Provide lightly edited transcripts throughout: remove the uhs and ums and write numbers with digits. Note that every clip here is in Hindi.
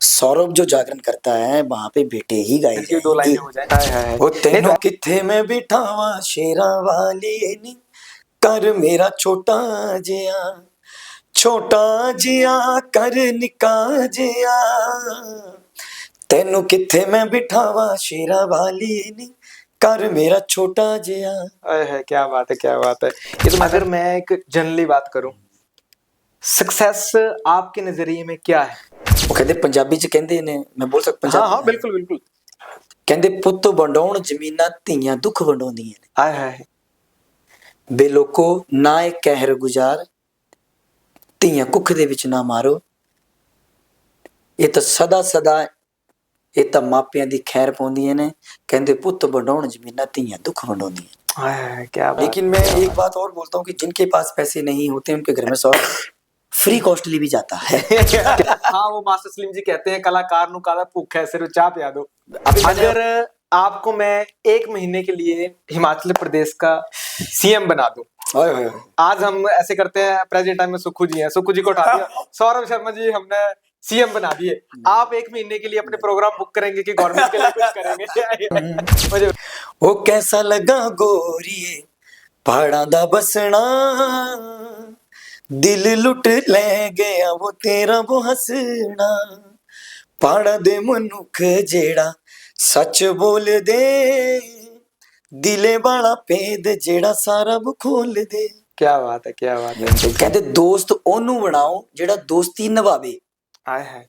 सौरभ जो जागरण करता है वहां पे बेटे ही गाए इसकी दो जाएंगे। लाइनें हो जाए। हाय हाय वो नहीं तेनों तो किथे में बिठावा शेरा वाली नी, कर मेरा छोटा जिया कर निका जिया, तेनू किथे मैं बिठावा शेरा वाली नी, कर मेरा छोटा जिया। है, क्या बात है, क्या बात है। ये तो अगर मैं एक जनरली बात करूं, सक्सेस आपके नजरिए में क्या है? वो कहते पंजाबी च कहंदे ने, मैं बोल सकता हाँ पंजाबी? हाँ बिल्कुल बिल्कुल। कहंदे पुੱਤ ਵੰਡਾਉਣ ਜ਼ਮੀਨਾਂ ਧੀਆਂ ਦੁੱਖ ਵੰਡਾਉਂਦੀਆਂ ਨੇ। हाय हाय ਬੇ ਲੋਕੋ ਨਾ ਇਹ ਕਹਿਰ ਗੁਜ਼ਾਰ, ਧੀਆਂ ਕੁੱਖ ਦੇ ਵਿੱਚ ਨਾ ਮਾਰੋ। ਇਹ ਤਾਂ ਸਦਾ ਸਦਾ ਇਹ ਤਾਂ ਮਾਪਿਆਂ ਦੀ ਖੈਰ ਪਾਉਂਦੀਆਂ ਨੇ। ਕਹਿੰਦੇ ਪੁੱਤ ਵੰਡਾਉਣ ਜ਼ਮੀਨਾਂ ਧੀਆਂ ਦੁੱਖ ਵੰਡਾਉਂਦੀਆਂ। हाय, क्या बात। लेकिन मैं एक बात और बोलता हूँ कि जिनके पास पैसे नहीं होते उनके घर में सौर फ्री कॉस्टली भी जाता है। हाँ, वो मास्टर सलीम जी कहते हैं कलाकार नु काला भूखा है, सिर्फ चाह पिया दो। अगर आपको मैं 1 महीने के लिए हिमाचल प्रदेश का सीएम बना दूं, आज हम ऐसे करते हैं, प्रेजेंट टाइम में सुक्खू जी हैं, सुक्खू जी को उठा दिया, सौरभ शर्मा जी हमने सीएम बना दिए, आप 1 महीने के लिए अपने प्रोग्राम बुक करेंगे कि गवर्नमेंट के लिए कुछ करेंगे? मुझे वो कैसा लगा गोरिए पहाड़ा दा बसना, दिल लुट ले गया वो तेरा वो हंसना। पहाड़ा दे मनुख जेड़ा सच बोल दे, दिले वाला भेद जेड़ा सारा वो खोल दे। क्या बात है, क्या बात है। कहते दोस्त ओनू बनाओ जेड़ा दोस्ती निभावे। हाय हाय,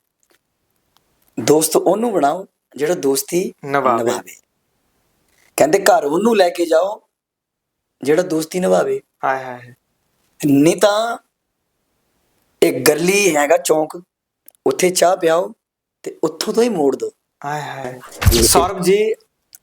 दोस्त ओनू बनाओ जेड़ा दोस्ती निभावे। निभावे। कहते घर ओनू लेके जाओ जेड़ा दोस्ती निभावे। हाय हाय, नहीं ਤਾਂ एक गरली हैगा चौंक, उत्थे चाह पियाओ ते उत्थों तो ही मोड़ दो। हाय हाय। सौरभ जी,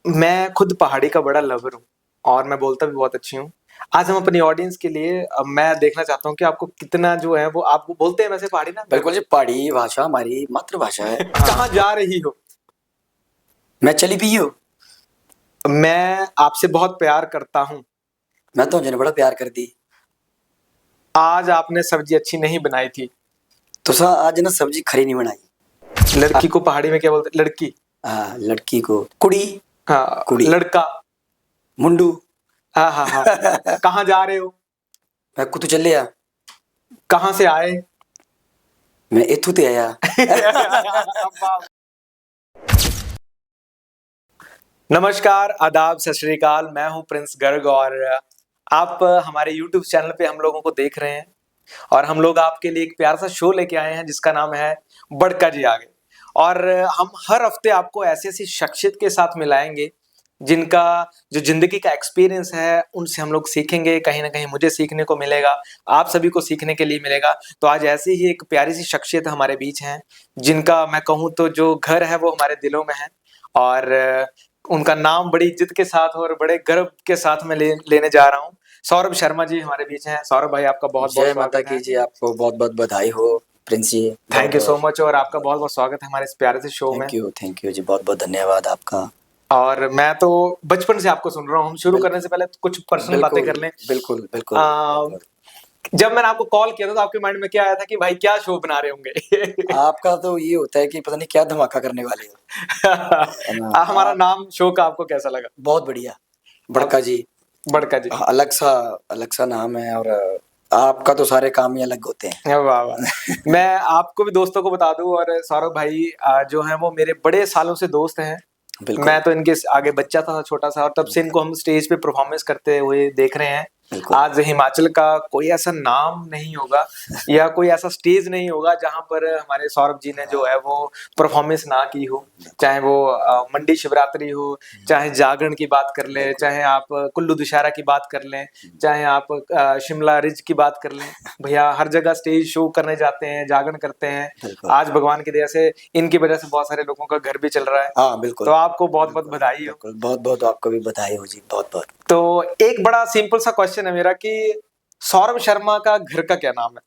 मैं खुद पहाड़ी का बड़ा लवर हूँ और मैं बोलता भी बहुत अच्छी हूँ। आज हम अपनी ऑडियंस के लिए मैं देखना चाहता हूँ कि आपको कितना जो है वो आप बोलते हैं वैसे पहाड़ी ना? बिल्कुल जी, पहाड़ी भाषा हमारी मातृभाषा है। कहाँ जा रही हो? मैं चली पी हो। मैं आपसे बहुत प्यार करता हूँ। मैं तो बड़ा प्यार कर दी। आज आपने सब्जी अच्छी नहीं बनाई थी। तो सा आज ना सब्जी खरी नहीं बनाई। लड़की को पहाड़ी में क्या बोलते? लड़की। हाँ, लड़की को कुड़ी। हाँ, कुड़ी। लड़का मुंडू। हाँ हाँ हाँ। कहाँ जा रहे हो? मैं कुतु चले आ। कहाँ से आए? मैं इथू ते आया। नमस्कार, आदाब, सत श्री अकाल। मैं हूं प्रिंस गर्ग और आप हमारे YouTube चैनल पे हम लोगों को देख रहे हैं और हम लोग आपके लिए एक प्यारा सा शो लेके आए हैं जिसका नाम है बड़का जी आगे। और हम हर हफ्ते आपको ऐसी ऐसी शख्सियत के साथ मिलाएंगे जिनका जो जिंदगी का एक्सपीरियंस है उनसे हम लोग सीखेंगे। कहीं ना कहीं मुझे सीखने को मिलेगा, आप सभी को सीखने के लिए मिलेगा। तो आज ऐसी ही एक प्यारी सी शख्सियत हमारे बीच हैं जिनका मैं कहूँ तो जो घर है वो हमारे दिलों में है और उनका नाम बड़ी इज्जत के साथ और बड़े गर्व के साथ मैं लेने जा रहा हूँ। सौरभ शर्मा जी हमारे बीच हैं। सौरभ भाई, आपका बहुत बहुत माता की जी, आपको बहुत बहुत बधाई हो Prince ji. Thank you so much और आपका बहुत बहुत स्वागत है हमारे इस प्यारे से शो में। थैंक यू जी, बहुत बहुत धन्यवाद आपका। और मैं तो बचपन से आपको सुन रहा हूँ। हम शुरू करने से पहले कुछ पर्सनल बातें कर लें। बिल्कुल बिल्कुल। जब मैंने आपको कॉल किया था तो आपके माइंड में क्या आया था कि भाई क्या शो बना रहे होंगे? आपका तो ये होता है कि पता नहीं क्या धमाका करने वाले हो। हमारा नाम शो का आपको कैसा लगा? बहुत बढ़िया, बड़का जी। बड़का जी अलग सा नाम है और आपका तो सारे काम ही अलग होते हैं। वाह वाह। मैं आपको भी दोस्तों को बता दूं और सौरभ भाई जो है वो मेरे बड़े सालों से दोस्त हैं। मैं तो इनके आगे बच्चा था छोटा सा और तब से इनको हम स्टेज पे परफॉर्मेंस करते हुए देख रहे हैं। आज हिमाचल का कोई ऐसा नाम नहीं होगा या कोई ऐसा स्टेज नहीं होगा जहां पर हमारे सौरभ जी ने जो है वो परफॉर्मेंस ना की हो। चाहे वो मंडी शिवरात्रि हो, चाहे जागरण की बात कर ले, चाहे आप कुल्लू दशहरा की बात कर लें, चाहे आप शिमला रिज की बात कर लें। भैया हर जगह स्टेज शो करने जाते हैं, जागरण करते हैं। आज भगवान की दया से इनकी वजह से बहुत सारे लोगों का घर भी चल रहा है। हाँ बिल्कुल। तो आपको बहुत बहुत बधाई हो। बहुत बहुत आपको भी बधाई हो जी, बहुत बहुत। तो एक बड़ा सिंपल सा क्वेश्चन है मेरा कि सौरभ शर्मा का घर का क्या नाम है?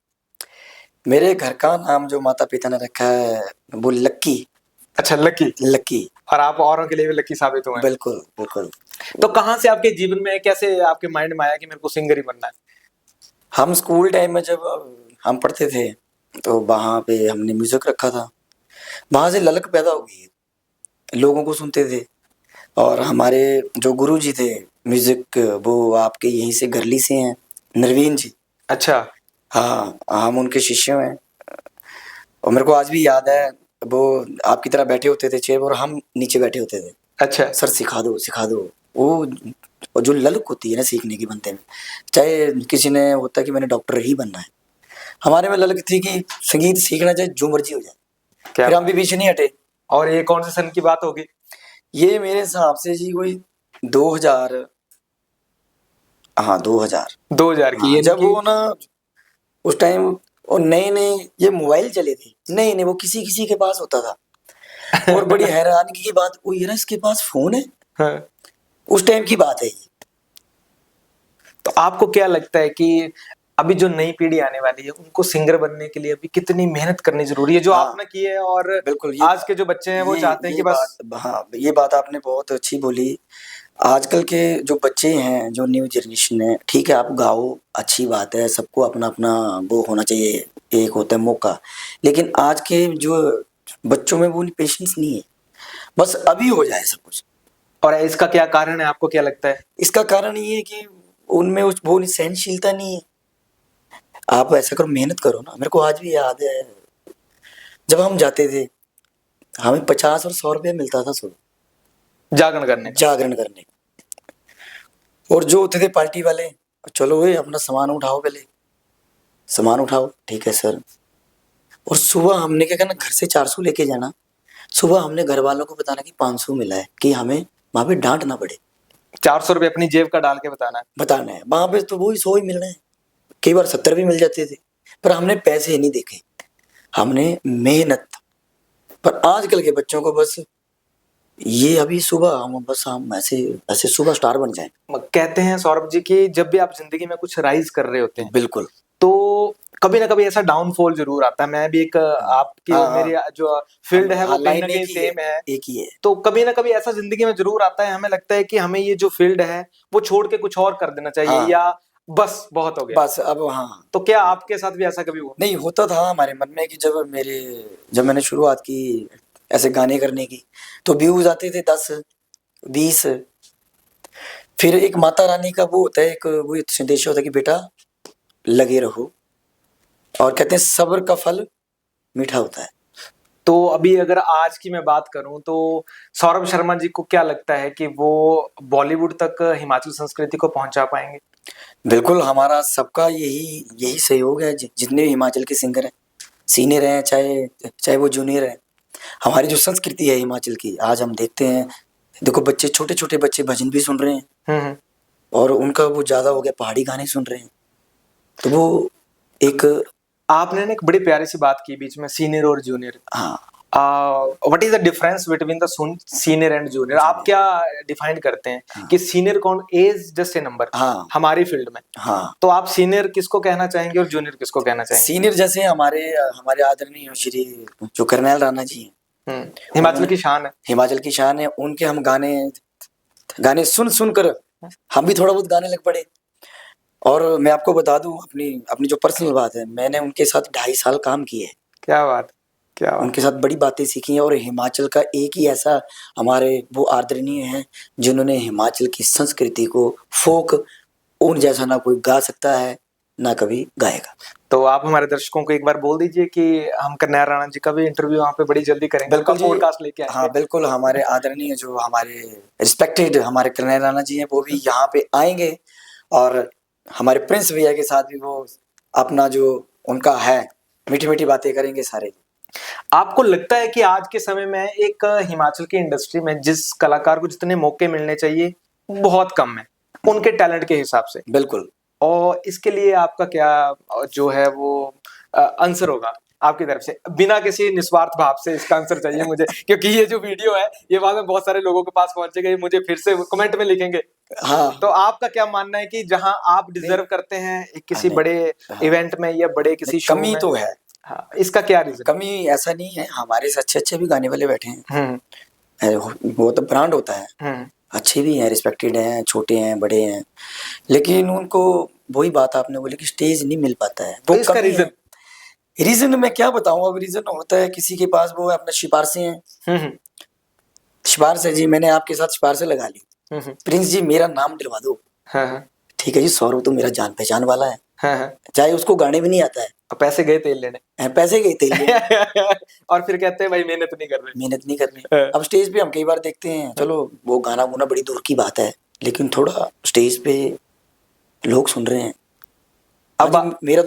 मेरे घर का नाम जो माता पिता ने रखा है वो लक्की। अच्छा, लक्की। लक्की। और आप औरों के लिए भी लक्की साबित हुए हैं। बिल्कुल बिल्कुल। तो कहाँ से आपके जीवन में, कैसे आपके माइंड में आया कि मेरे को सिंगर ही बनना है? हम स्कूल टाइम में जब हम पढ़ते थे तो वहाँ पे हमने म्यूजिक रखा था वहां से ललक पैदा हो गई, लोगों को सुनते थे। और हमारे जो गुरुजी थे म्यूजिक, वो आपके यहीं से गरली से हैं, नरवीन जी। अच्छा। हाँ, हम उनके शिष्य हैं। और मेरे को आज भी याद है, वो आपकी तरह बैठे होते थे चेयर पर और हम नीचे बैठे होते थे। अच्छा। सर सिखा दो सिखा दो। वो जो ललक होती है ना सीखने की बनते में, चाहे किसी ने होता कि मैंने डॉक्टर ही बनना है, हमारे में ललक थी कि संगीत सीखना चाहे जो मर्जी हो जाए। क्या फिर हम भी पीछे नहीं हटे। और ये कौन से सन की बात होगी? ये मेरे हिसाब से जी कोई 2000, हाँ 2000। 2000 की, हाँ, ये जब वो ना उस टाइम और नए नए ये मोबाइल चले थे, नए नए, वो किसी किसी के पास होता था। और बड़ी हैरानगी की बात, वो ये ना इसके पास फोन है। हाँ। उस टाइम की बात है ये। तो आपको क्या लगता है कि अभी जो नई पीढ़ी आने वाली है उनको सिंगर बनने के लिए अभी कितनी मेहनत करनी जरूरी है, जो हाँ, आपने की है? और बिल्कुल आज के जो बच्चे हैं वो चाहते हैं कि बस बात, हाँ ये बात आपने बहुत अच्छी बोली। आजकल के जो बच्चे हैं, जो न्यू जनरेशन है, ठीक है आप गाओ, अच्छी बात है, सबको अपना अपना वो होना चाहिए, एक होता है मौका। लेकिन आज के जो बच्चों में वो पेशेंस नहीं है, बस अभी हो जाए सब कुछ। और इसका क्या कारण है, आपको क्या लगता है? इसका कारण ये है कि उनमें वो सहनशीलता नहीं है। आप ऐसा करो, मेहनत करो ना। मेरे को आज भी याद है, जब हम जाते थे, हमें 50 और 100 रुपये मिलता था सुबह जागरण करने का। जागरण करने का। और जो होते थे पार्टी वाले, चलो ये अपना सामान उठाओ, पहले सामान उठाओ, ठीक है सर। और सुबह हमने क्या करना, घर से 400 लेके जाना, सुबह हमने घर वालों को बताना कि 500 मिला है, कि हमें वहां पे डांट ना पड़े। 400 रुपये अपनी जेब का डाल के बताना है वहां पे तो वही 100 ही मिल रहे हैं, कई बार 70 भी मिल जाते थे। पर हमने पैसे नहीं देखे, हमने मेहनत। पर आजकल के बच्चों को बस ये अभी सुबह हम ऐसे ऐसे सुबह स्टार बन जाएं। कहते हैं सौरभ जी कि जब भी आप जिंदगी में कुछ राइज कर रहे होते हैं बिल्कुल। तो कभी ना कभी ऐसा डाउनफॉल जरूर आता है। मैं भी एक आपके और हाँ, मेरी जो फील्ड है वो कहीं लाइन ना कहीं एक ही सेम है। एक ही है। तो कभी ना कभी ऐसा जिंदगी में जरूर आता है, हमें लगता है कि हमें ये जो फील्ड है वो छोड़ के कुछ और कर देना चाहिए, हाँ, या बस बहुत हो गया। बस अब हाँ। तो क्या आपके साथ भी ऐसा कभी हुआ? नहीं, होता था हमारे मन में कि जब मैंने शुरुआत की ऐसे गाने करने की, तो व्यूज आते थे 10 20। फिर एक माता रानी का वो होता है, एक वो संदेश होता है कि बेटा लगे रहो, और कहते हैं सब्र का फल मीठा होता है। तो अभी अगर आज की मैं बात करूं तो सौरभ शर्मा जी को क्या लगता है कि वो बॉलीवुड तक हिमाचल संस्कृति को पहुंचा पाएंगे? बिल्कुल, हमारा सबका यही यही सहयोग है। जितने भी हिमाचल के सिंगर हैं, सीनियर हैं चाहे चाहे वो जूनियर हैं, हमारी जो संस्कृति है हिमाचल की, आज हम देखते हैं, देखो बच्चे, छोटे छोटे बच्चे भजन भी सुन रहे हैं, हम्म। और उनका वो ज्यादा हो गया, पहाड़ी गाने सुन रहे हैं। तो वो एक, आपने ना एक बड़ी प्यारी सी बात की बीच में, सीनियर और जूनियर। हाँ what is the difference between the senior and junior? आप क्या डिफाइन करते हैं हाँ कि सीनियर कौन? एज जस्ट ए नंबर हाँ हमारी फील्ड में। हाँ। तो आप सीनियर किसको कहना चाहेंगे और जूनियर किसको कहना चाहेंगे? सीनियर जैसे हमारे हमारे आदरणीय श्री जो करनैल राणा जी हैं, हिमाचल की शान है। हिमाचल की शान है, उनके हम गाने गाने सुन सुन कर हम भी थोड़ा बहुत गाने लग पड़े। और मैं आपको बता दूं, अपनी अपनी जो पर्सनल बात है, मैंने उनके साथ 2.5 साल काम किए है। क्या बात, क्या बात। उनके साथ बड़ी बातें सीखी हैं। और हिमाचल का एक ही ऐसा हमारे वो आदरणीय हैं जिन्होंने हिमाचल की संस्कृति को, फोक, उन जैसा ना कोई गा सकता है ना कभी गाएगा। तो आप हमारे दर्शकों को एक बार बोल दीजिए कि हम करनैल राणा जी का भी इंटरव्यू वहाँ पे बड़ी जल्दी करेंगे, बिल्कुल जी, पॉडकास्ट लेके आएंगे। हाँ बिल्कुल, हमारे आदरणीय जो हमारे रिस्पेक्टेड हमारे करनैल राणा जी हैं, वो भी यहाँ पे आएंगे। और हमारे प्रिंस भैया के साथ भी वो अपना जो उनका है, मीठी मीठी बातें करेंगे सारे। आपको लगता है कि आज के समय में एक हिमाचल की इंडस्ट्री में जिस कलाकार को जितने मौके मिलने चाहिए बहुत कम है उनके टैलेंट के हिसाब से? बिल्कुल। और इसके लिए आपका क्या जो है वो आंसर होगा आपकी तरफ से, बिना किसी निस्वार्थ भाव से? इसका आंसर चाहिए मुझे, क्योंकि ये जो वीडियो है ये बाद में बहुत सारे लोगों के पास पहुंचेगा, ये मुझे फिर से कमेंट में लिखेंगे। हाँ, तो आपका क्या मानना है कि जहां आप डिजर्व करते हैं एक किसी नहीं, बड़े हाँ, इवेंट में या बड़े किसी शो कमी में? तो है। हाँ, इसका क्या रीजन? कमी ऐसा नहीं है, हमारे से अच्छे अच्छे भी गाने वाले बैठे हैं। हम्म। वो तो ब्रांड होता है, हम्म। अच्छे भी हैं, रिस्पेक्टेड हैं, छोटे हैं, बड़े हैं, लेकिन उनको वही बात आपने बोली कि स्टेज नहीं मिल पाता है, तो वो इसका कमी है। रीजन? रीजन मैं क्या बताऊं, अब रीजन होता है किसी के पास, वो अपना सिफारिशें हैं। हम्म सिफारिश है जी, मैंने आपके साथ सिफारिशें लगा ली, हम्म प्रिंस जी मेरा नाम दिलवा दो। हाँ हाँ ठीक है जी, सौरभ तो मेरा जान पहचान वाला है, हाँ हाँ। चाहे उसको गाने भी नहीं आता है, और पैसे गए तेल लेने। पैसे गए तेल लेने, और फिर कहते हैं भाई मेहनत नहीं कर रहे। मेहनत नहीं करनी। हाँ। अब स्टेज पे हम कई बार देखते हैं, चलो वो गाना गुना बड़ी दूर की बात है, लेकिन थोड़ा स्टेज पे लोग सुन रहे हैं। अब अब मेरा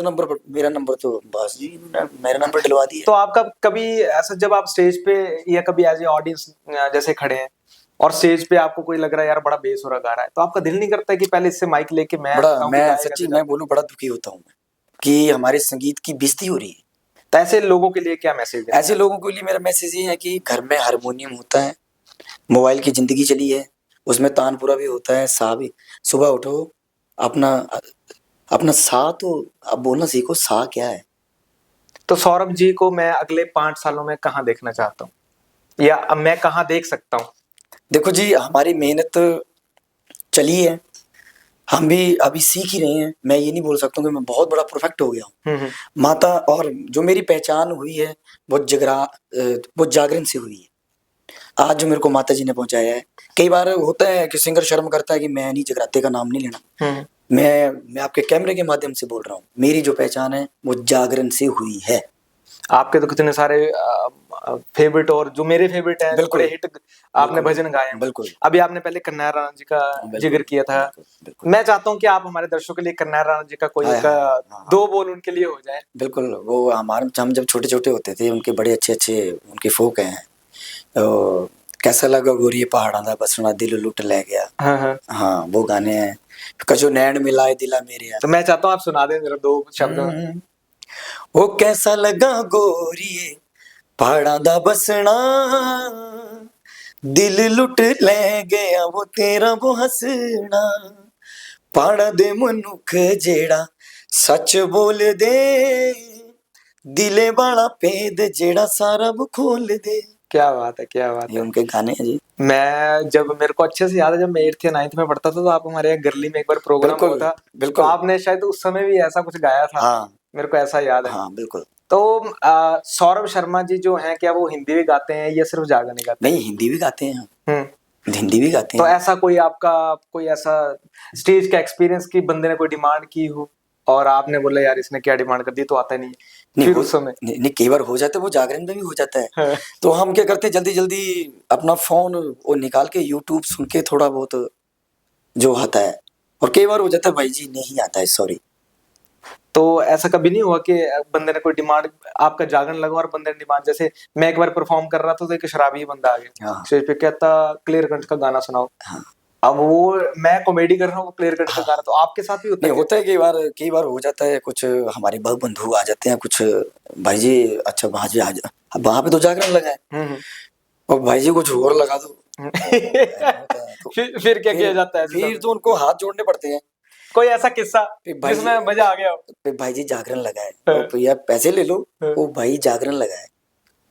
नंबर तो बस जी मेरा नंबर दिलवा दिया। तो आपका कभी ऐसा जब आप स्टेज पे या कभी एज ए ऑडियंस जैसे खड़े हैं और स्टेज पे आपको कोई लग रहा है यार बड़ा बेसुरा गा रहा है, तो आपका दिल नहीं करता कि पहले इससे माइक लेके मैं बड़ा बताऊं कि मैं गाएगा सच्ची तो मैं जाके? बोलूं बड़ा दुखी होता हूँ कि हमारे संगीत की बेइज्जती हो रही है। तो ऐसे लोगों के लिए क्या मैसेज देना ऐसे लोगों के लिए मेरा मैसेज ये है कि घर में हारमोनियम होता है, मोबाइल की जिंदगी चली है, उसमें तानपुरा भी होता है, सा भी। सुबह उठो, अपना अपना सा तो अब बोलना सीखो, सा क्या है। तो सौरभ जी को मैं अगले 5 सालों में कहाँ देखना चाहता हूँ या अब मैं कहाँ देख सकता हूँ? देखो जी, हमारी मेहनत चली है, हम भी अभी सीख ही रहे हैं। मैं ये नहीं बोल सकता हूँ कि मैं बहुत बड़ा परफेक्ट हो गया हूँ। माता और जो मेरी पहचान हुई है वो जागरण से हुई है। आज जो मेरे को माता जी ने पहुंचाया है, कई बार होता है कि सिंगर शर्म करता है कि मैं नहीं जगराते का नाम नहीं लेना। मैं आपके कैमरे के माध्यम से बोल रहा हूँ, मेरी जो पहचान है वो जागरण से हुई है। आपके तो कितने सारे फेवरेट और जो मेरे फेवरेट हैं, जो बिल्कुल, बड़े हिट आपने बिल्कुल, भजन गाए हैं। बिल्कुल, अभी आपने पहले कन्हैया राणा जी का बिल्कुल, जिक्र किया था। बिल्कुल, बिल्कुल। मैं चाहता हूँ कि आप हमारे दर्शकों के लिए कन्हैया राणा जी का कोई हाय एक हाय, हाँ, 2 बोल उनके लिए हो जाए। बिल्कुल। वो हमारे हम जब छोटे छोटे होते थे, उनके बड़े अच्छे अच्छे उनके फोक हैं। तो कैसा लगा गोरी पहाड़ा दा बसना, दिल लुट ले गया। हाँ हाँ। हाँ, वो गाने हैं। कजो नैन मिलाए दिला मेरे तो मैं चाहता हूँ आप सुना दें जरा 2 शब्द। वो कैसा लगा गोरी पहाड़ा दा बसना, दिल लुट ले गया वो तेरा वो हंसना, पहाड़ा दे मनुख जेड़ा सच बोल दे, दिले वाला भेद जेड़ा सारा वो खोल दे। क्या बात है, क्या बात ये है। उनके गाने हैं जी। मैं जब मेरे को अच्छे से याद है, जब मैं 8th या 9th में पढ़ता था तो आप हमारे यहाँ गरली में एक बार प्रोग्राम हुआ बिल्कुल, था। तो बिल्कुल। आपने शायद उस समय भी ऐसा कुछ गाया था, हाँ, मेरे को ऐसा याद है। हाँ, बिल्कुल। तो सौरभ शर्मा जी जो हैं, क्या वो हिंदी भी गाते हैं या सिर्फ जागरण ही गाते नहीं, हिंदी भी गाते हैं हम, हैं? हिंदी भी गाते तो हैं। ऐसा कोई आपका कोई ऐसा स्टेज का एक्सपीरियंस कि बंदे ने कोई डिमांड की हो और आपने बोला यार इसने क्या डिमांड कर दी, तो आता नहीं, नहीं फिर हो उस समय? नहीं, नहीं, कई बार हो जाता है, वो जागरण में भी हो जाता है। हाँ। तो हम क्या करते हैं, जल्दी जल्दी अपना फोन वो निकाल के यूट्यूब सुन के थोड़ा बहुत जो आता है, और कई बार हो जाता है भाई जी नहीं आता है, सॉरी। तो ऐसा कभी नहीं हुआ कि बंदे ने कोई डिमांड, आपका जागरण लगा और बंदे ने डिमांड, जैसे मैं एक बार परफॉर्म कर रहा था तो एक शराबी बंदा आ गया हाँ, स्टेज पे, कहता क्लियर कंठ का गाना सुनाओ। हाँ, अब वो मैं कॉमेडी कर रहा हूँ, क्लियर कंठ का हाँ। गाना, तो आपके साथ भी होता नहीं है क्या? होता है, कई बार हो जाता है, कुछ हमारे बंधु आ जाते हैं कुछ, भाई जी अच्छा वहां जी आज अब वहां पे तो जागरण लगा है, हम्म। और भाई जी कुछ और लगा दो। होता है, तो फिर क्या किया जाता है ऐसे फिर समय? तो उनको हाथ जोड़ने पड़ते हैं। कोई ऐसा किस्सा फिर भाई जी, जिसमें मजा आ गया हो? फिर भाई जी जागरण लगा है, हाँ, और भैया पैसे ले लो। हाँ। वो भाई जागरण लगा है,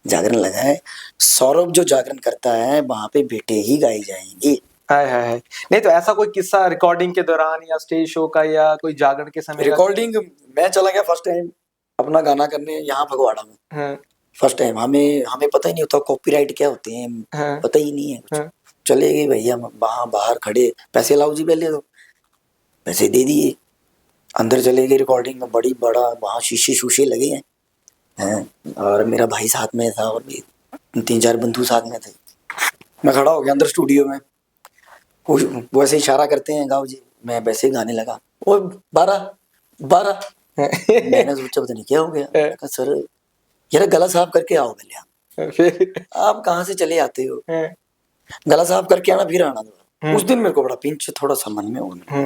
जागरण लगा है। सौरभ जो जागरण करता है वहां पे बेटे ही गाए जाएंगे। हाय हाय हाय। नहीं तो ऐसा कोई किस्सा रिकॉर्डिंग के दौरान या स्टेज शो का या कोई जागरण के समय का? रिकॉर्डिंग मैं चला गया फर्स्ट टाइम अपना गाना करने यहाँ फगवाड़ा में। हाँ, फर्स्ट टाइम हमें हमें पता ही नहीं होता कॉपीराइट क्या होते हैं, हाँ, पता ही नहीं है कुछ। हाँ। चले गए भैया, वहां बाहर खड़े, पैसे लाओ जी पहले, तो पैसे दे दिए, अंदर चले गए। रिकॉर्डिंग में बड़ी बड़ा वहां शीशे शूशे लगे हैं, और मेरा भाई साथ में था, और भी 3-4 बंधु साथ में थे। मैं खड़ा हो गया अंदर स्टूडियो में, वो ऐसे इशारा करते हैं गाओ जी, मैं वैसे ही गाने लगा, वो 12 मैंने सोचा पता नहीं क्या हो गया। मैंने कहा सर यार गला साफ करके आओ पहले, फिर आप कहाँ से चले आते हो, हाँ, गला साफ करके आना फिर आना दो। उस हम्म, दिन मेरे को बड़ा पिंच थोड़ा सा मन में हो,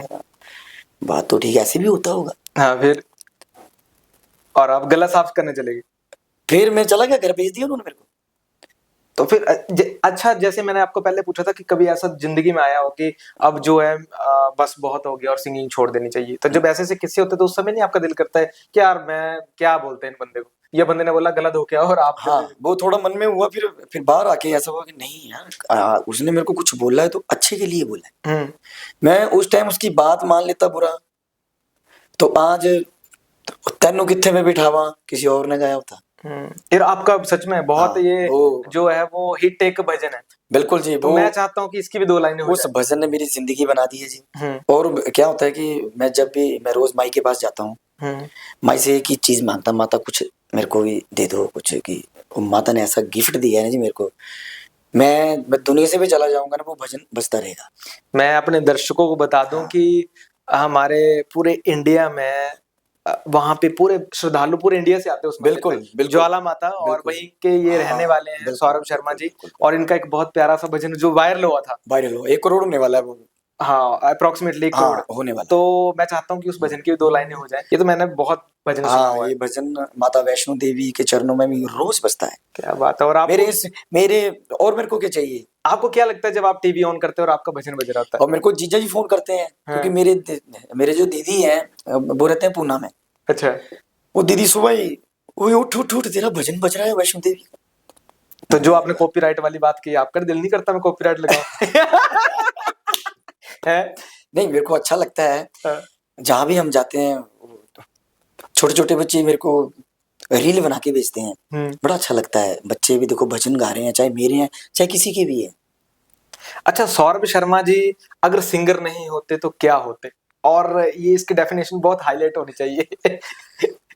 बात तो ठीक है, ऐसे भी होता होगा। हाँ, फिर और आप गला साफ करने चले गए? फिर मैं चला गया, घर भेज दिया उन्होंने मेरे को। तो फिर अच्छा, जैसे मैंने आपको पहले पूछा था कि कभी ऐसा जिंदगी में आया हो कि अब जो है बस बहुत हो गया और सिंगिंग छोड़ देनी चाहिए, तो जब ऐसे ऐसे किस्से होते हैं तो उस समय नहीं आपका दिल करता है कि यार मैं क्या बोलते हैं इन बंदे को, या बंदे ने बोला गला धो के आओ और आप हाँ, वो थोड़ा मन में हुआ, फिर बाहर आके ऐसा हुआ कि नहीं यार, उसने मेरे को कुछ बोला है तो अच्छे के लिए बोला है। मैं उस टाइम उसकी बात मान लेता बुरा, तो आज तो तेनू कित्थे में बिठावा, किसी और ने गाया होता। यार आपका सच में बहुत हाँ, ये वो जो है वो हिट एक भजन है। बिल्कुल जी, तो वो मैं चाहता हूँ कि इसकी भी 2 लाइनें हो उस जाए। भजन ने मेरी जिंदगी बना दी है जी। हम्म। और क्या होता है कि मैं जब भी मैं रोज माई के पास जाता हूँ, हम्म। माई से एक ही चीज मांगता, माता कुछ मेरे को भी दे दो कुछ, कि वो माता ने ऐसा गिफ्ट दिया है ना जी मेरे को, मैं दुनिया से भी चला जाऊंगा ना, वो भजन बजता रहेगा। मैं अपने दर्शकों को बता दूं हाँ। कि हमारे पूरे इंडिया में वहां पे पूरे श्रद्धालु पूरे इंडिया से आते हैं उस मंदिर बिल्कुल, पे, बिल्कुल, ज्वाला माता, और बिल्कुल। वहीं के ये रहने हाँ, वाले हैं बिल्कुल, सौरभ शर्मा बिल्कुल, जी। बिल्कुल। और इनका एक बहुत प्यारा सा भजन जो वायरल हुआ था। वायरल हो 1 करोड़ होने वाला है वो। हाँ, अप्रोक्सीमेटली 1 करोड़। हाँ, होने वाला है। तो मैं चाहता हूँ कि उस भजन की भी 2 लाइनें हो जाए। ये तो मैंने बहुत भजन सुना हाँ, हुआ है। ये भजन माता वैष्णो देवी के चरणों में भी रोज बजता है। क्या बात है। और मेरे और मेरे को क्या चाहिए? आपको क्या लगता है जब आप टीवी ऑन करते हो और आपका भजन बज रहा होता और मेरे को जीजा जी फोन करते हैं, हाँ। क्योंकि मेरे जो दीदी हैं, वो रहते हैं पूना में। है? अच्छा। वो दीदी सुबह ही, ओए उठ उठ उठ, तेरा भजन बज रहा है वैष्णो देवी का। तो जो आपने कॉपीराइट वाली बात की, आपका दिल नहीं करता मैं कॉपीराइट लगाऊं? है? नहीं, मेरे को अच्छा लगता है। हाँ। जहां भी हम जाते हैं, छोटे छोटे बच्चे मेरे को रील बना के भेजते हैं, बड़ा अच्छा लगता है। बच्चे भी देखो भजन गा रहे हैं, चाहे मेरे हैं चाहे किसी के भी है। अच्छा, सौरभ शर्मा जी अगर सिंगर नहीं होते तो क्या होते? और ये इसकी डेफिनेशन बहुत हाईलाइट होनी चाहिए।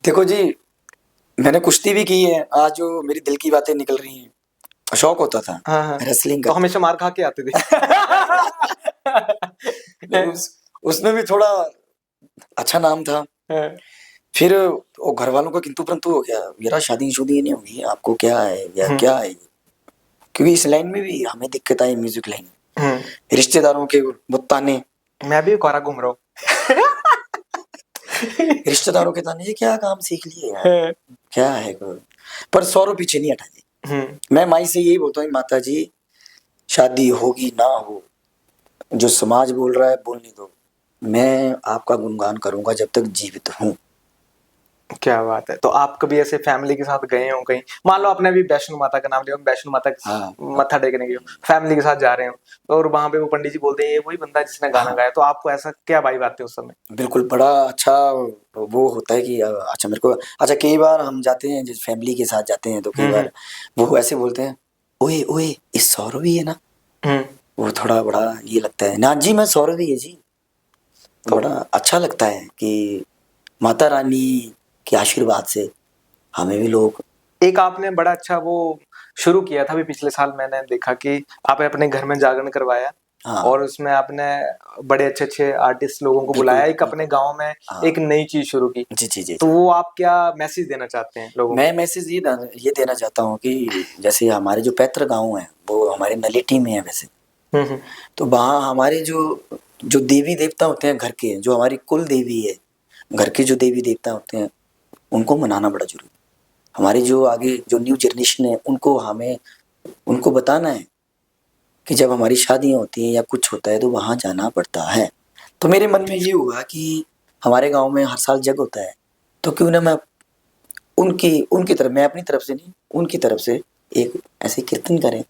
देखो जी, मैंने कुश्ती भी की है, आज जो मेरी दिल की बातें निकल रही हैं, शौक होता था हाँ, हाँ। रेसलिंग तो का। हमेशा मार खा के आते थे। उसमें भी थोड़ा अच्छा नाम था। फिर वो घर वालों का किंतु परंतु हो गया, मेरा शादी शुदी नहीं होगी, आपको क्या है या क्या है, क्योंकि इस लाइन में भी हमें दिक्कत आई, म्यूजिक लाइन। रिश्तेदारों के वो ताने, मैं भी कोरा घूम रहा हूँ। रिश्तेदारों के ताने, ये क्या काम सीख लिए यार, क्या है पर 100 पीछे नहीं हटा जी। मैं माई से यही बोलता हूँ, माता जी शादी होगी ना हो, जो समाज बोल रहा है बोलने दो, मैं आपका गुणगान करूंगा जब तक जीवित हूँ। क्या बात है। तो आप कभी ऐसे फैमिली के साथ गए हो कहीं, मान लो आपने अभी वैष्णो माता का नाम लिया, वैष्णो माता हाँ, मत्था टेकने गए हो, फैमिली के साथ जा रहे हो और वहां पे वो पंडित जी बोलते हैं ये वही बंदा है जिसने गाना हाँ, गाया, तो आपको ऐसा क्या वाइब आती है उस समय? बिल्कुल बड़ा अच्छा वो होता है कि अच्छा मेरे को, अच्छा कई बार हम जाते हैं जिस फैमिली के साथ जाते हैं, तो कई बार वो ऐसे बोलते हैं, ओए ओए इस सौरभी है ना, वो थोड़ा बड़ा ये लगता है ना जी, मैं सौरभी है जी। तो बड़ा अच्छा लगता है कि माता रानी के आशीर्वाद से हमें भी लोग। एक आपने बड़ा अच्छा वो शुरू किया था अभी पिछले साल, मैंने देखा कि आपने अपने घर में जागरण करवाया। हाँ, और उसमें आपने बड़े अच्छे अच्छे आर्टिस्ट लोगों को बिल्कुल, बुलाया, एक बिल्कुल। अपने गांव में हाँ, एक नई चीज शुरू की। जी जी जी तो जी। वो आप क्या मैसेज देना चाहते हैं लोगों मैं मैसेज ये देना चाहता हूँ कि जैसे हमारे जो पैतृ गांव है वो हमारे नलिटी में है वैसे, को? तो वहाँ हमारे जो जो देवी देवता होते हैं घर के, जो हमारी कुल देवी है, घर के जो देवी देवता होते हैं, उनको मनाना बड़ा जरूरी है। हमारी जो आगे जो न्यू जनरेशन है उनको हमें उनको बताना है कि जब हमारी शादियाँ होती हैं या कुछ होता है तो वहाँ जाना पड़ता है। तो मेरे मन में ये हुआ कि हमारे गांव में हर साल जग होता है, तो क्यों ना मैं उनकी उनकी तरफ, मैं अपनी तरफ से नहीं, उनकी तरफ से एक ऐसे कीर्तन करें।